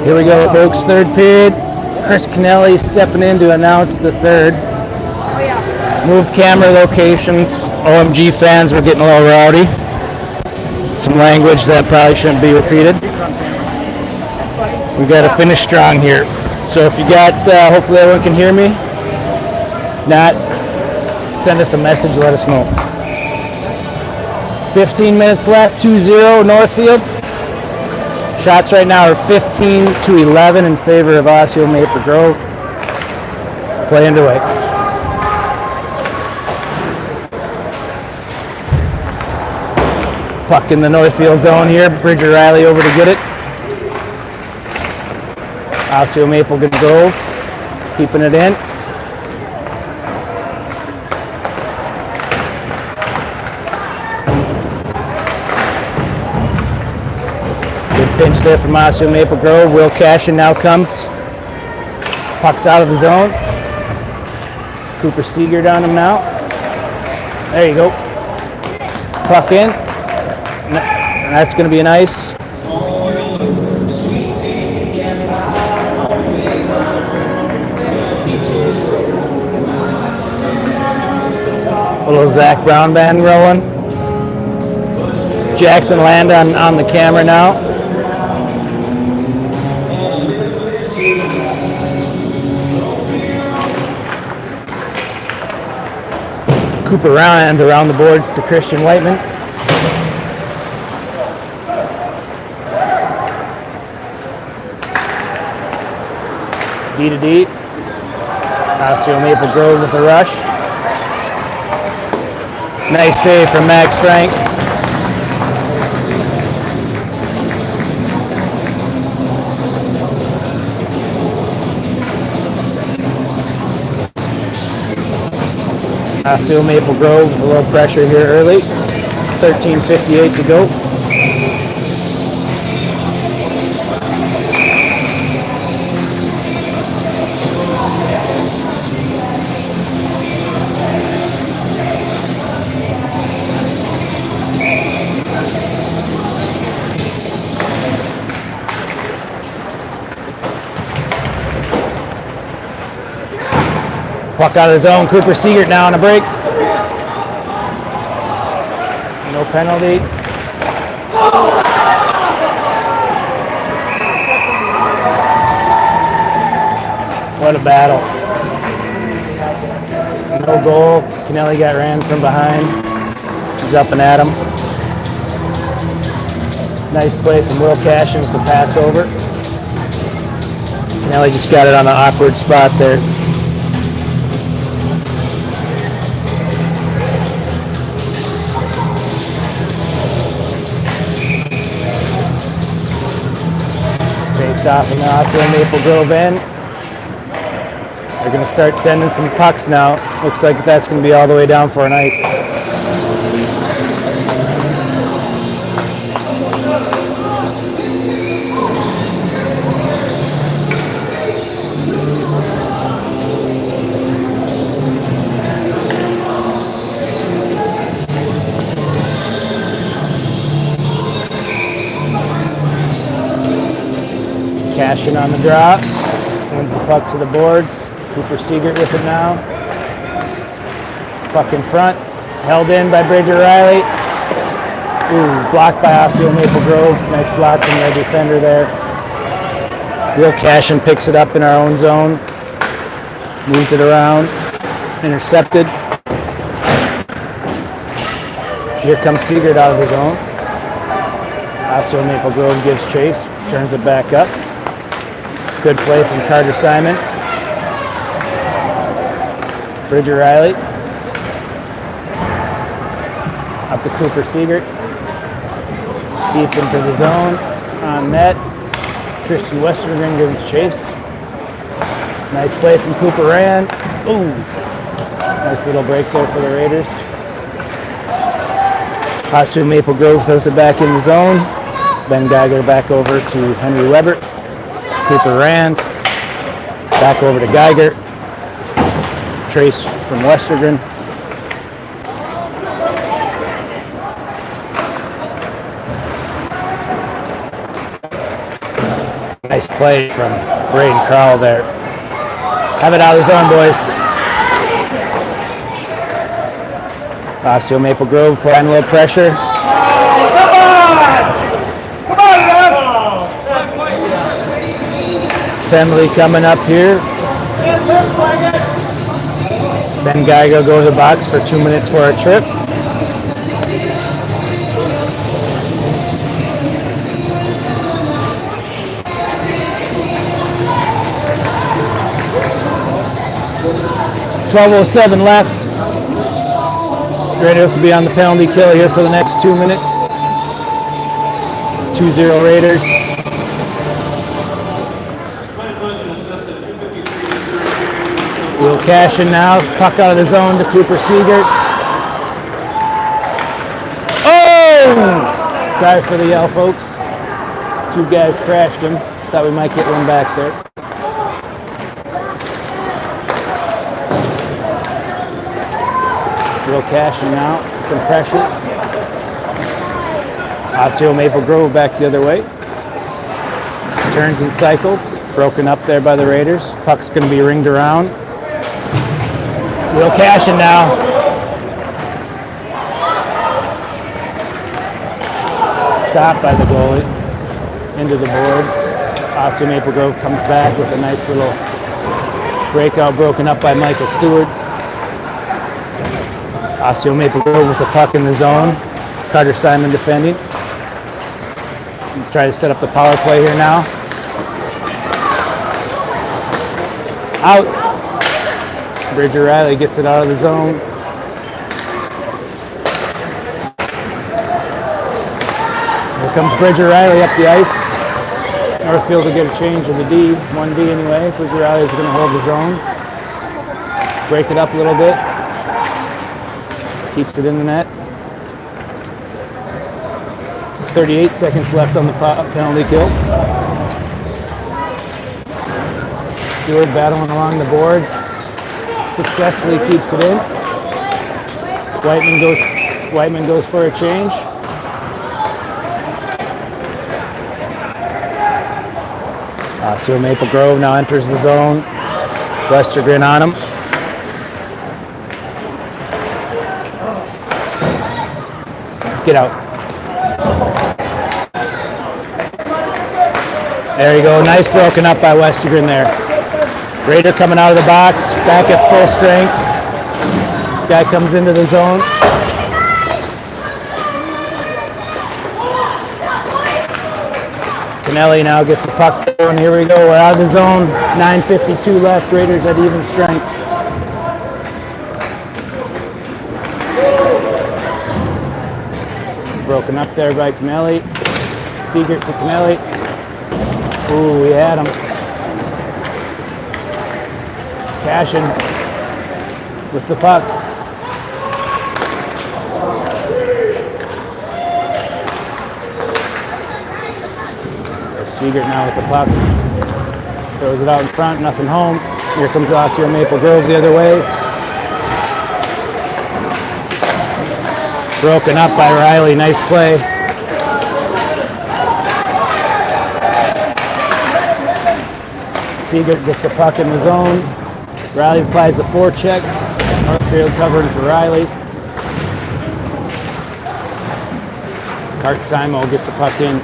Here we go, folks. Third period. Chris Kennelly stepping in to announce the third. Moved camera locations. OMG fans were getting a little rowdy. Some language that probably shouldn't be repeated. We got to finish strong here. So if you got, hopefully everyone can hear me. If not, send us a message, let us know. 15 minutes left, 2-0 Northfield. Shots right now are 15-11 in favor of Osseo Maple Grove. Play underway. Puck in the Northfield zone here. Bridger Riley over to get it. Osseo Maple Grove keeping it in. Good pinch there from Osseo Maple Grove. Will Cashin now comes. Puck's out of the zone. Cooper Seegert on him now. There you go. Puck in. And that's going to be nice. A little Zach Brown band rolling. Jackson Land on the camera now. Cooper Rand around the boards to Christian Whiteman. D to D. Osseo Maple Grove with a rush. Nice save from Max Frank. Osseo Maple Grove with a little pressure here early. 13:58 to go. Puck out of the zone. Cooper Seegert now on a break. No penalty. What a battle. No goal. Kennelly got ran from behind. He's up and at him. Nice play from Will Cashin with the pass over. Kennelly just got it on an awkward spot there. Off in the Osseo Maple Grove end. They're going to start sending some pucks now. Looks like that's going to be all the way down for an ice. Cashin on the drop, wins the puck to the boards. Cooper Seegert with it now. Puck in front, held in by Bridger Riley. Ooh, blocked by Osseo Maple Grove. Nice block from their defender there. Will Cashin picks it up in our own zone, moves it around, intercepted. Here comes Seegert out of the zone. Osseo Maple Grove gives chase, turns it back up. Good play from Carter Simon. Bridger Riley. Up to Cooper Seegert. Deep into the zone. On net. Tristan Westergren gives chase. Nice play from Cooper Rand. Ooh. Nice little break there for the Raiders. Osseo Maple Grove throws it back in the zone. Ben Geiger back over to Henry Weber. Cooper Rand, back over to Geiger. Trace from Westergren. Nice play from Braden Crowell there. Have it out of the zone, boys. Osseo Maple Grove applying a little pressure. Penalty coming up here. Ben Geiger goes to the box for 2 minutes for a trip. .12:07 left. Raiders will be on the penalty kill here for the next 2 minutes. 2-0 Raiders. We'll cash in now. Puck out of the zone to Cooper Siegert. Oh! Sorry for the yell, folks. 2 guys crashed him. Thought we might get one back there. Real cashing now. Some pressure. Osseo Maple Grove back the other way. Turns and cycles. Broken up there by the Raiders. Puck's going to be ringed around. Real cashing now. Stopped by the goalie. Into the boards. Osseo Maple Grove comes back with a nice little breakout broken up by Michael Stewart. Osseo Maple Grove with the puck in the zone. Carter Simon defending. Try to set up the power play here now. Out. Bridger Riley gets it out of the zone. Here comes Bridger Riley up the ice. Northfield will get a change of the D, 1D anyway. Bridger Riley is going to hold the zone. Break it up a little bit. Keeps it in the net. 38 seconds left on the penalty kill. Stewart battling along the boards. Successfully keeps it in. Whiteman goes for a change. Osseo Maple Grove now enters the zone. Westergren on him. Get out. There you go. Nice broken up by Westergren there. Raider coming out of the box. Back at full strength. Guy comes into the zone. Kennelly now gets the puck going. Here we go. We're out of the zone. 9:52 left. Raiders at even strength. Broken up there by Kennelly. Siegert to Kennelly. Ooh, we had him. Cashin with the puck. There's Siegert now with the puck. Throws it out in front, nothing home. Here comes Osseo Maple Grove the other way. Broken up by Riley, nice play. Siegert gets the puck in the zone. Riley applies the forecheck. Northfield covering for Riley. Cart Simo gets the puck in.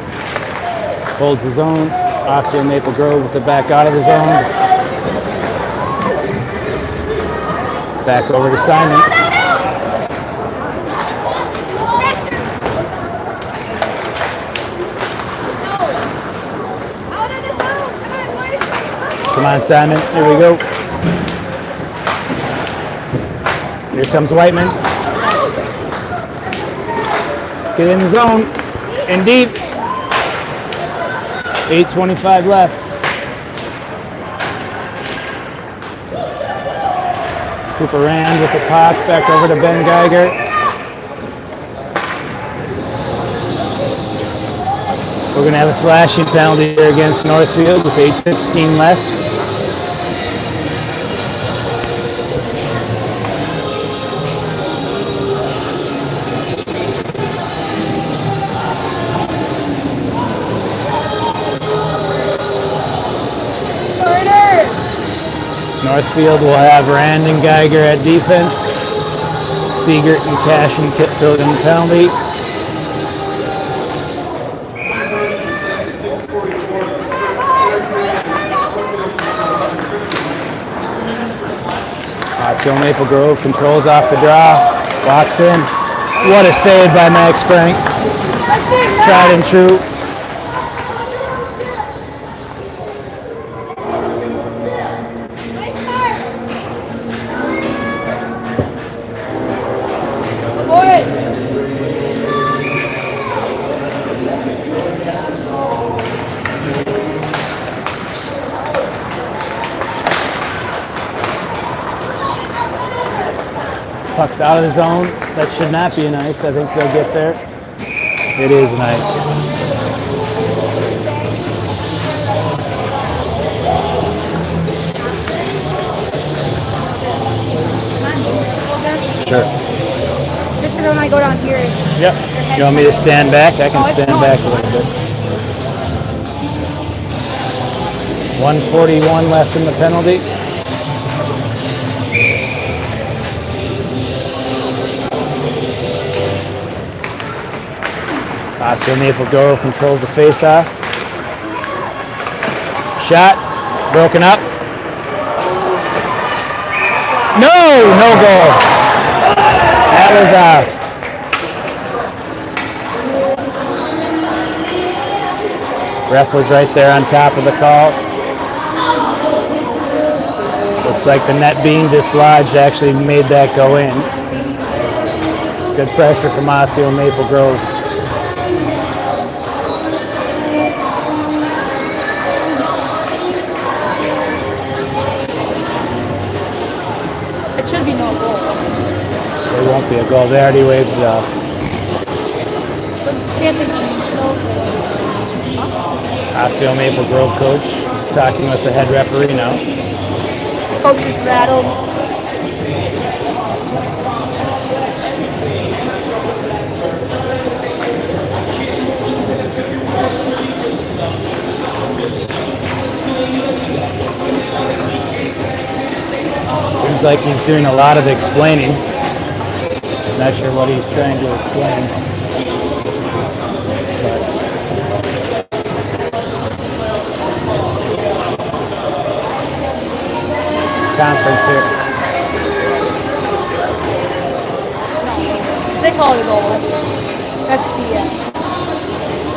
Holds the zone. Osseo Maple Grove with the back out of the zone. Back over to Simon. Come on, Simon. Here we go. Here comes Whiteman. Get in the zone. And deep. 8:25 left. Cooper Rand with the puck. Back over to Ben Geiger. We're going to have a slashing penalty here against Northfield with 8:16 left. Northfield will have Rand and Geiger at defense. Siegert and Cash and Pilgrim penalty. Osceola Maple Grove controls off the draw. Walks in. What a save by Max Frank. Tried and true. Puck's out of the zone. That should not be an ice. I think they'll get there. It is an ice. Sure. Just because when I go down here. Yep. You want me to stand back? I can stand back a little bit. 1:41 left in the penalty. Osceola Maple Grove controls the face-off. Shot, broken up. No goal. That was off. Ref was right there on top of the call. Looks like the net being dislodged actually made that go in. Good pressure from Osceola Maple Grove. It should be no goal. There won't be a goal. They already waved it off. Can't they change those? Osceola Maple Grove coach talking with the head referee now. Coach is rattled. Seems like he's doing a lot of explaining. Not sure what he's trying to explain. Conference here. They call it a goal. That's BS.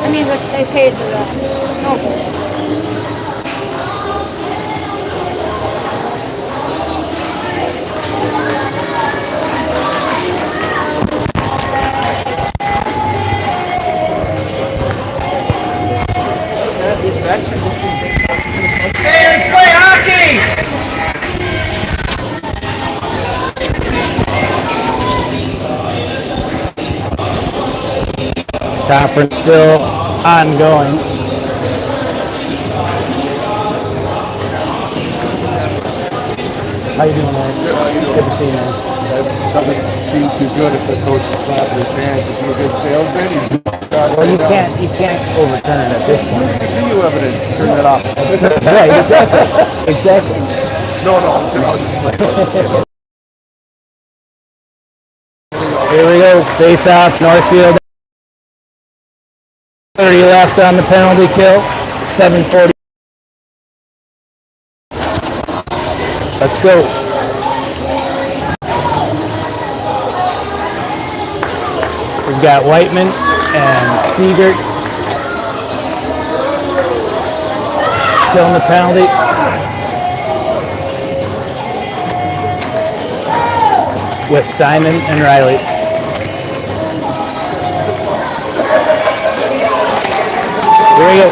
I mean, they paid for that. No goal. Hey, let's play hockey! Conference still ongoing. How you doing, man? Good to see you, man. That doesn't seem too good if the coach is slapping his hands. Is he a good salesman? Well, you can't overturn it at this point. Video evidence. Turn that off. Right, exactly. No, I'm just Here we go. Face off, Northfield. 30 left on the penalty kill. 7:40. Let's go. We've got Whiteman and Siegert killing the penalty. With Simon and Riley. Here we go.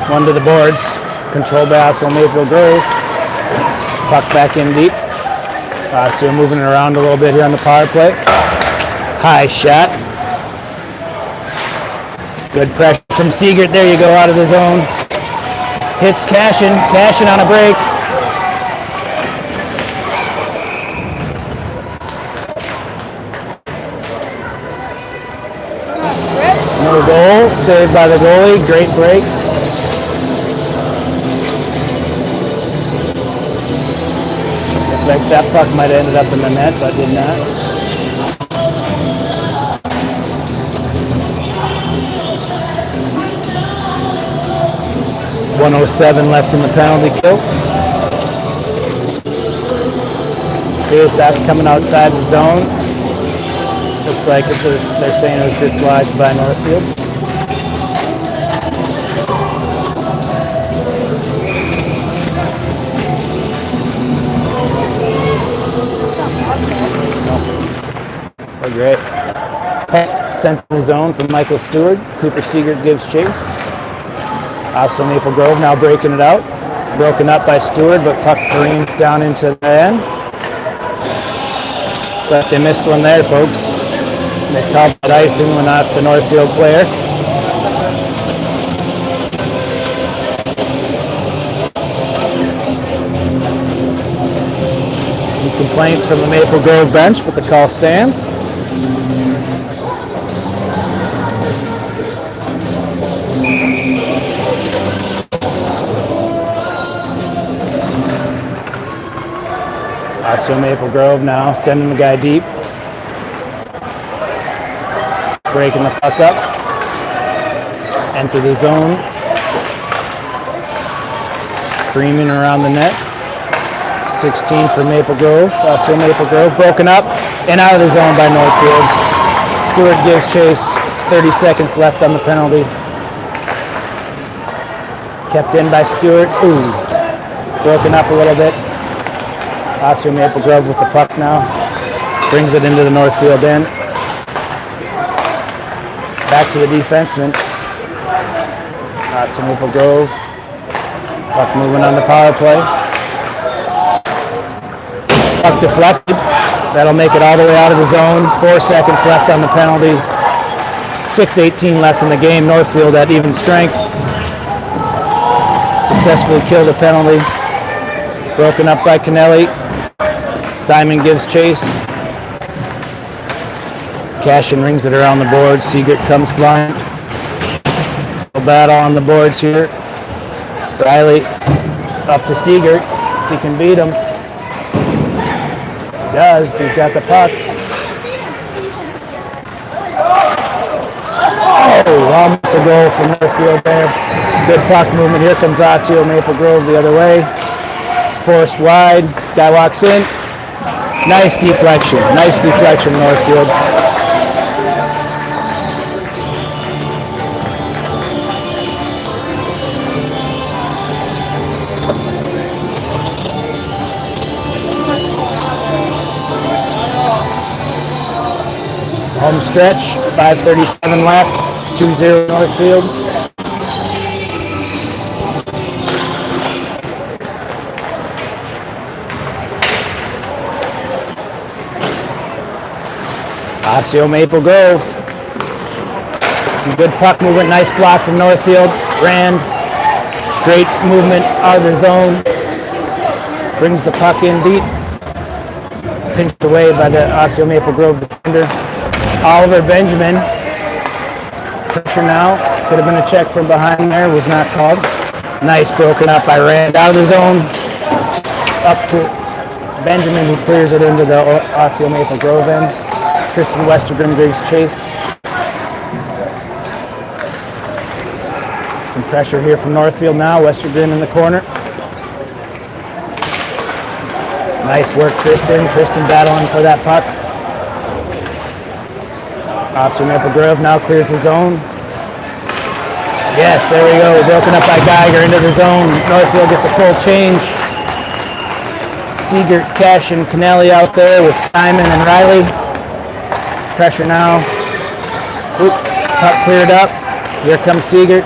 One to the boards. Control by Osceola Maple Grove. Puck back in deep. So we're moving it around a little bit here on the power play. High shot. Good pressure from Siegert. There you go, out of the zone. Hits Cashin. Cashin on a break. for goal. Saved by the goalie. Great break. Looked like that puck might have ended up in the net, but did not. .107 left in the penalty kill. That's coming outside the zone. Looks like they're saying it was dislodged by Northfield. Oh, great. Puck sent to the zone from Michael Stewart. Cooper Seegert gives chase. Also Maple Grove now breaking it out. Broken up by Stewart, but puck careens down into the end. Looks like they missed one there, folks. They called it icing when off the Northfield player. Some complaints from the Maple Grove bench, but the call stands. Also Maple Grove now sending the guy deep. Breaking the puck up. Enter the zone. Creaming around the net. 16 for Maple Grove. Also Maple Grove broken up and out of the zone by Northfield. Stewart gives chase. 30 seconds left on the penalty. Kept in by Stewart. Ooh. Broken up a little bit. Also Maple Grove with the puck now. Brings it into the Northfield end. Back to the defenseman. Also Maple Grove. Puck moving on the power play. Puck deflected. That'll make it all the way out of the zone. 4 seconds left on the penalty. 6:18 left in the game. Northfield at even strength. Successfully killed a penalty. Broken up by Kennelly. Simon gives chase. Cashin rings it around the board. Seegert comes flying. A battle on the boards here. Riley up to Seegert. If he can beat him. He does. He's got the puck. Oh, almost a goal from Northfield there. Good puck movement. Here comes Osseo Maple Grove the other way. Forced wide. Guy walks in. Nice deflection. Nice deflection, Northfield. Home stretch. 5:37 left. 2-0 Northfield. Osseo Maple Grove. Some good puck movement. Nice block from Northfield. Rand. Great movement out of the zone. Brings the puck in deep. Pinched away by the Osseo Maple Grove defender. Oliver Benjamin. Pressure now. Could have been a check from behind there. Was not called. Nice broken up by Rand. Out of the zone. Up to Benjamin, who clears it into the Osseo Maple Grove end. Tristan Westergren gives chase. Some pressure here from Northfield now. Westergren in the corner. Nice work, Tristan. Tristan battling for that puck. Osseo Maple Grove now clears the zone. Yes, there we go. Broken up by Geiger into the zone. Northfield gets a full change. Seegert, Cash, and Kennelly out there with Simon and Riley. Pressure now. Oop, puck cleared up. Here comes Seegert.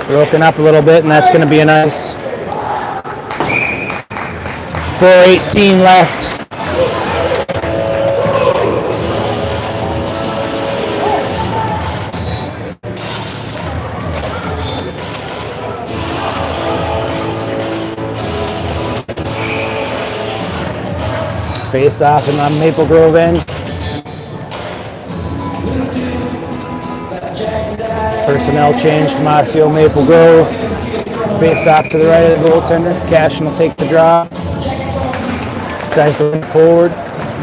Broken up a little bit, and that's going to be a nice 4:18 left. Face off in the Maple Grove end. Personnel change from Osseo Maple Grove. Face off to the right of the goaltender. Cashin will take the draw. Tries to lean forward.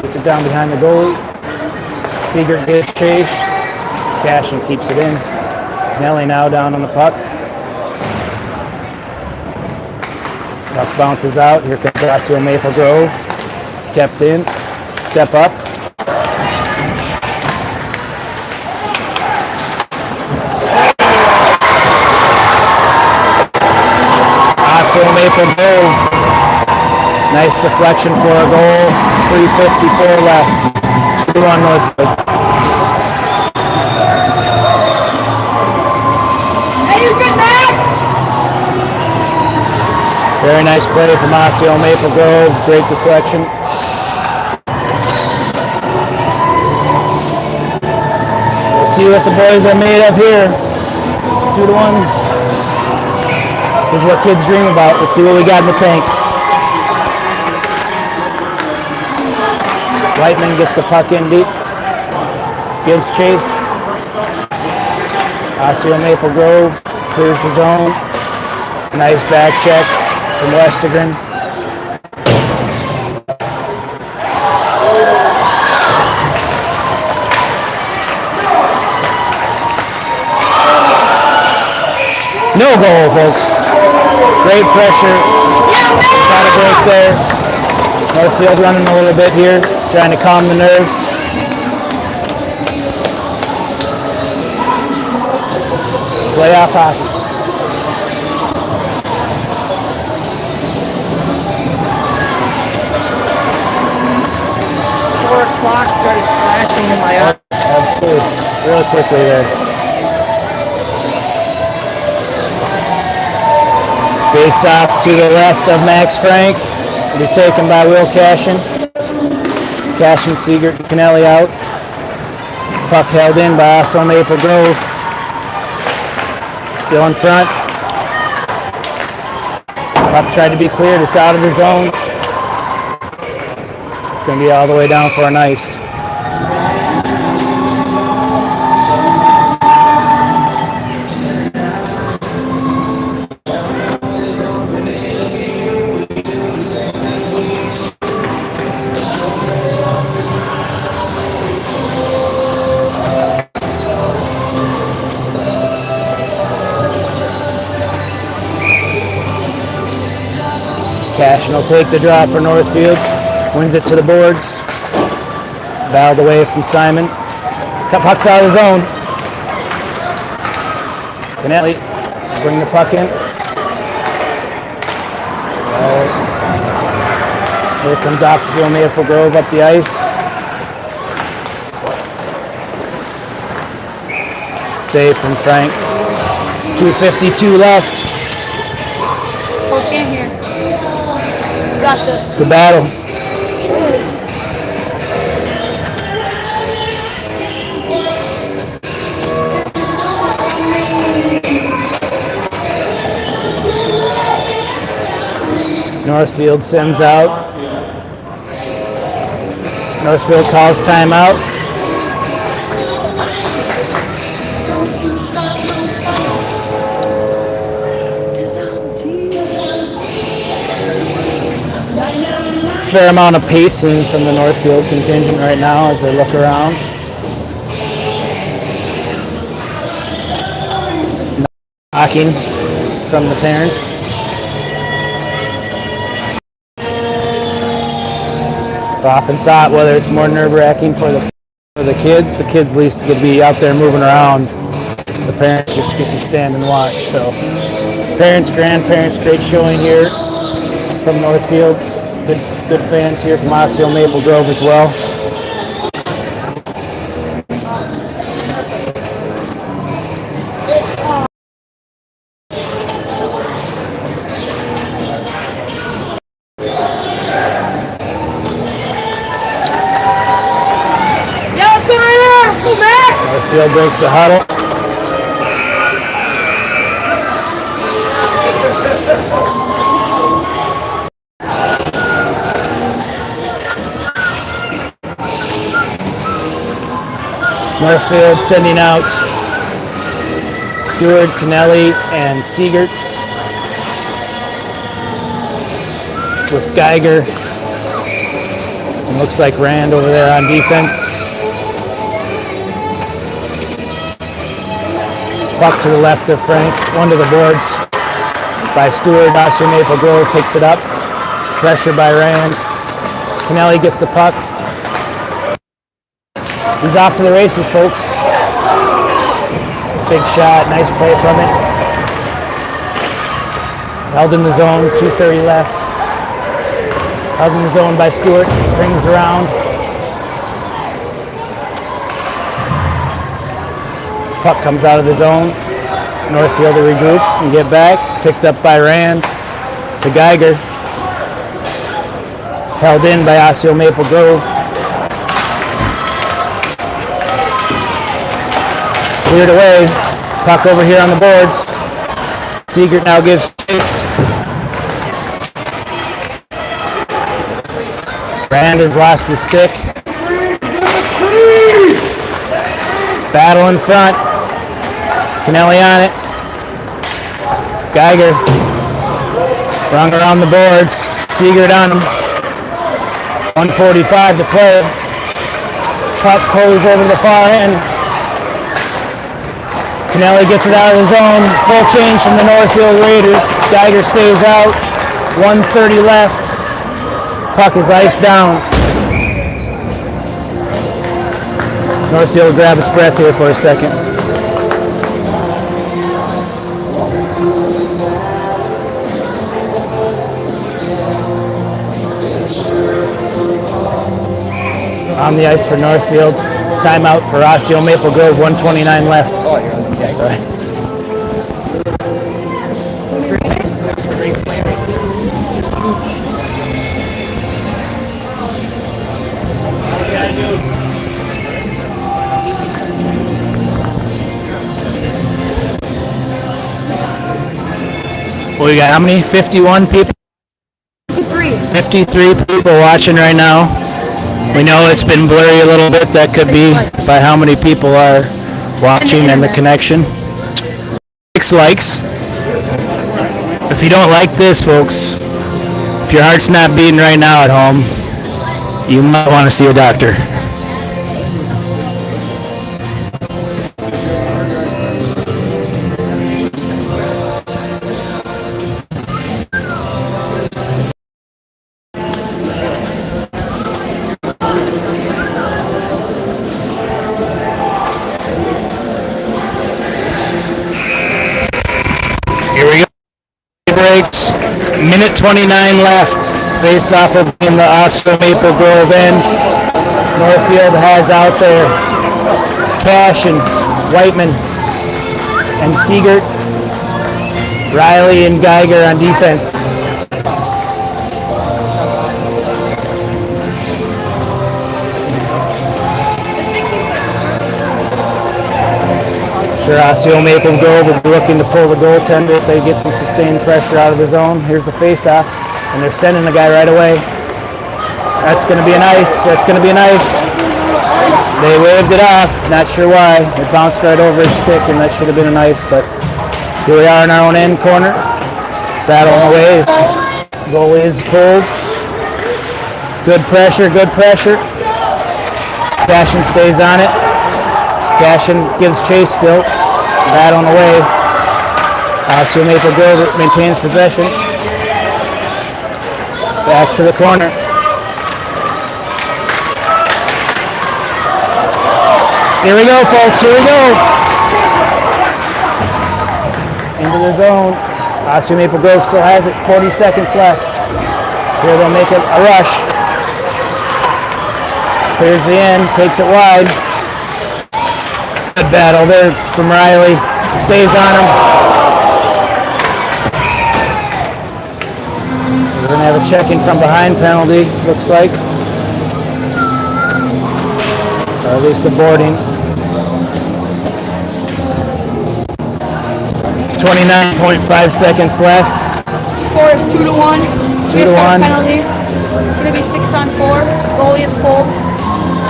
Gets it down behind the goalie. Seegert gets chased. Cashin keeps it in. Nelly now down on the puck. Puck bounces out. Here comes Osseo Maple Grove. Kept in. Step up. Osseo Maple Grove. Nice deflection for a goal. 3:54 left. 2-1 Northfield. Hey, you good, Max? Very nice play from Osseo Maple Grove. Great deflection. We'll see what the boys are made of here. 2-1. This is what kids dream about. Let's see what we got in the tank. Whiteman gets the puck in deep. Gives chase. Osseo Maple Grove clears the zone. Nice back check from Westergren. No goal, folks. Great pressure. Got a break there. Northfield running a little bit here, trying to calm the nerves. Playoff hockey. 4 o'clock started flashing in my eyes. Absolutely. Real quickly there. Face off to the left of Max Frank. Will be taken by Will Cashin. Cashin, Seegert, Canelli out. Puck held in by Osseo Maple Grove. Still in front. Puck tried to be cleared. It's out of the zone. It's going to be all the way down for an ice. Cashin will take the draw for Northfield. Wins it to the boards. Battled away from Simon. Cut puck's out of the zone. Canelli bring the puck in. Here comes Osseo Maple Grove up the ice. Save from Frank. 2:52 left. Close game here. We got this. It's a battle. Northfield sends out. Northfield calls timeout. Fair amount of pacing from the Northfield contingent right now as they look around. Knocking from the parents. I've often thought whether it's more nerve-wracking for the kids at least get to be out there moving around. The parents just get to stand and watch. So parents, grandparents, great showing here from Northfield. Good fans here from Osseo Maple Grove as well. Yeah, let's go right there. Let's go, Max. Northfield breaks the huddle. Northfield sending out Stewart, Kennelly, and Siegert. With Geiger. And looks like Rand over there on defense. Puck to the left of Frank. One to the boards by Stewart. Osseo Maple Grove picks it up. Pressure by Rand. Kennelly gets the puck. He's off to the races, folks. Big shot, nice play from it. Held in the zone, 2:30 left. Held in the zone by Stewart, brings around. Puck comes out of the zone. Northfield to regroup and get back. Picked up by Rand to Geiger. Held in by Osseo Maple Grove. Cleared away. Puck over here on the boards. Siegert now gives chase. Rand has lost his stick. Battle in front. Kennelly on it. Geiger. Rung around the boards. Siegert on him. 1:45 to play. Puck goes over the far end. Kennelly gets it out of the zone. Full change from the Northfield Raiders. Geiger stays out. 1:30 left. Puck is iced down. Northfield grab its breath here for a second. On the ice for Northfield. Timeout for Osseo Maple Grove. 1:29 left. Sorry. Well, we got how many? 51 people? 53 people watching right now. We know it's been blurry a little bit. That could be by how many people are watching and the connection. 6 likes. If you don't like this, folks, if your heart's not beating right now at home, you might want to see a doctor. Here we go. Breaks. Minute 29 left. Face off will be in the Osseo Maple Grove end. Northfield has out there Cash and Whiteman and Siegert. Riley and Geiger on defense. Sure, Osseo Maple Grove will be looking to pull the goaltender if they get some sustained pressure out of the zone. Here's the face-off, and they're sending the guy right away. That's going to be an ice. That's going to be an ice. They waved it off. Not sure why. It bounced right over his stick, and that should have been an ice. But here we are in our own end corner. Battle on the way. Goal is cold. Good pressure. Good pressure. Cashin stays on it. Cashin gives chase still. Battle on the way. Osseo Maple Grove maintains possession. Back to the corner. Here we go, folks. Here we go. Into the zone. Osseo Maple Grove still has it. 40 seconds left. Here they'll make it a rush. Clears the end. Takes it wide. Good battle there from Riley. Stays on him. We're going to have a checking from behind penalty, looks like. Or at least a boarding. 29.5 seconds left. Score is 2-1. 2-1. Penalty. It's going to be 6-on-4. Goalie is pulled.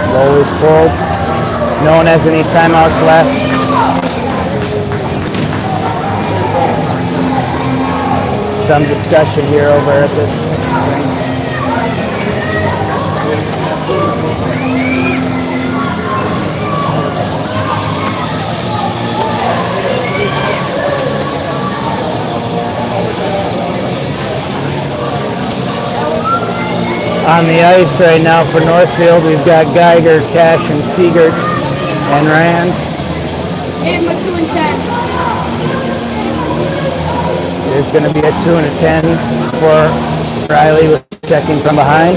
Goal is pulled. No one has any timeouts left. some discussion here over at the on the ice right now for Northfield. We've got Geiger, Cash, and Siegert, and Rand. Hit him with 2 and 10. There's going to be a 2 and a 10 for Riley with checking from behind.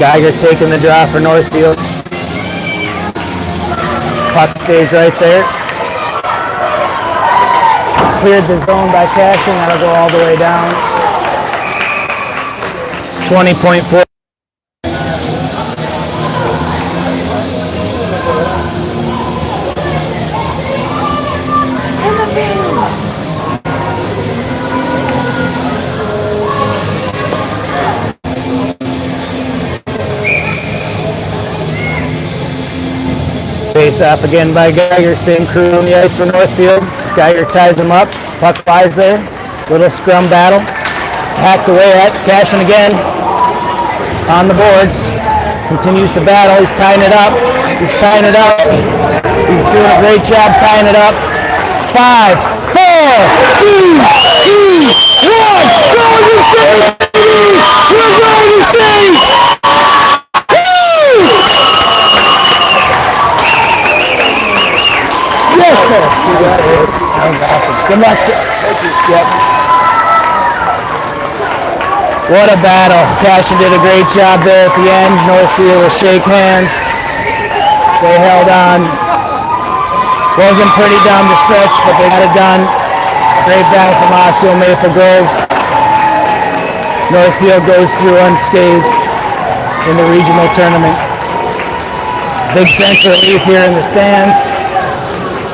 Geiger taking the draw for Northfield. Puck stays right there. Cleared the zone by Cashing. That'll go all the way down. 20.4. Face off again by Geiger. Same crew on the ice for Northfield. Geiger ties him up. Puck flies there. Little scrum battle. Hacked away at. Cashing again. On the boards. Continues to battle. He's tying it up. He's tying it up. He's doing a great job tying it up. 5, 4, 3, 2, 1. Golden State! We're Golden State! Yes, sir. That was awesome. Good luck. Yep. What a battle. Cashin did a great job there at the end. Northfield will shake hands. They held on. Wasn't pretty down the stretch, but they got it done. Great battle from Osseo Maple Grove. Northfield goes through unscathed in the regional tournament. Big sense of relief here in the stands.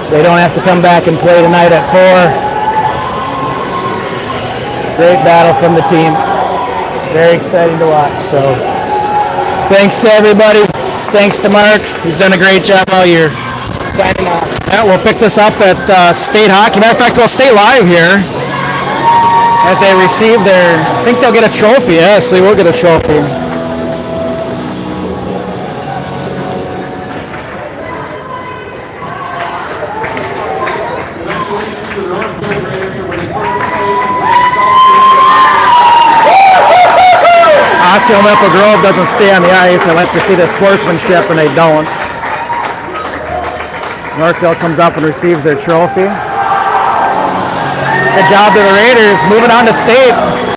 They don't have to come back and play tonight at 4. Great battle from the team. Very exciting to watch. So thanks to everybody. Thanks to Mark. He's done a great job all year. Signing off. Yeah, we'll pick this up at State Hockey. Matter of fact, we'll stay live here as they receive their, I think they'll get a trophy. Yes, they will get a trophy. Osseo Maple Grove doesn't stay on the ice. I like to see the sportsmanship, and they don't. Northfield comes up and receives their trophy. Good job to the Raiders. Moving on to state.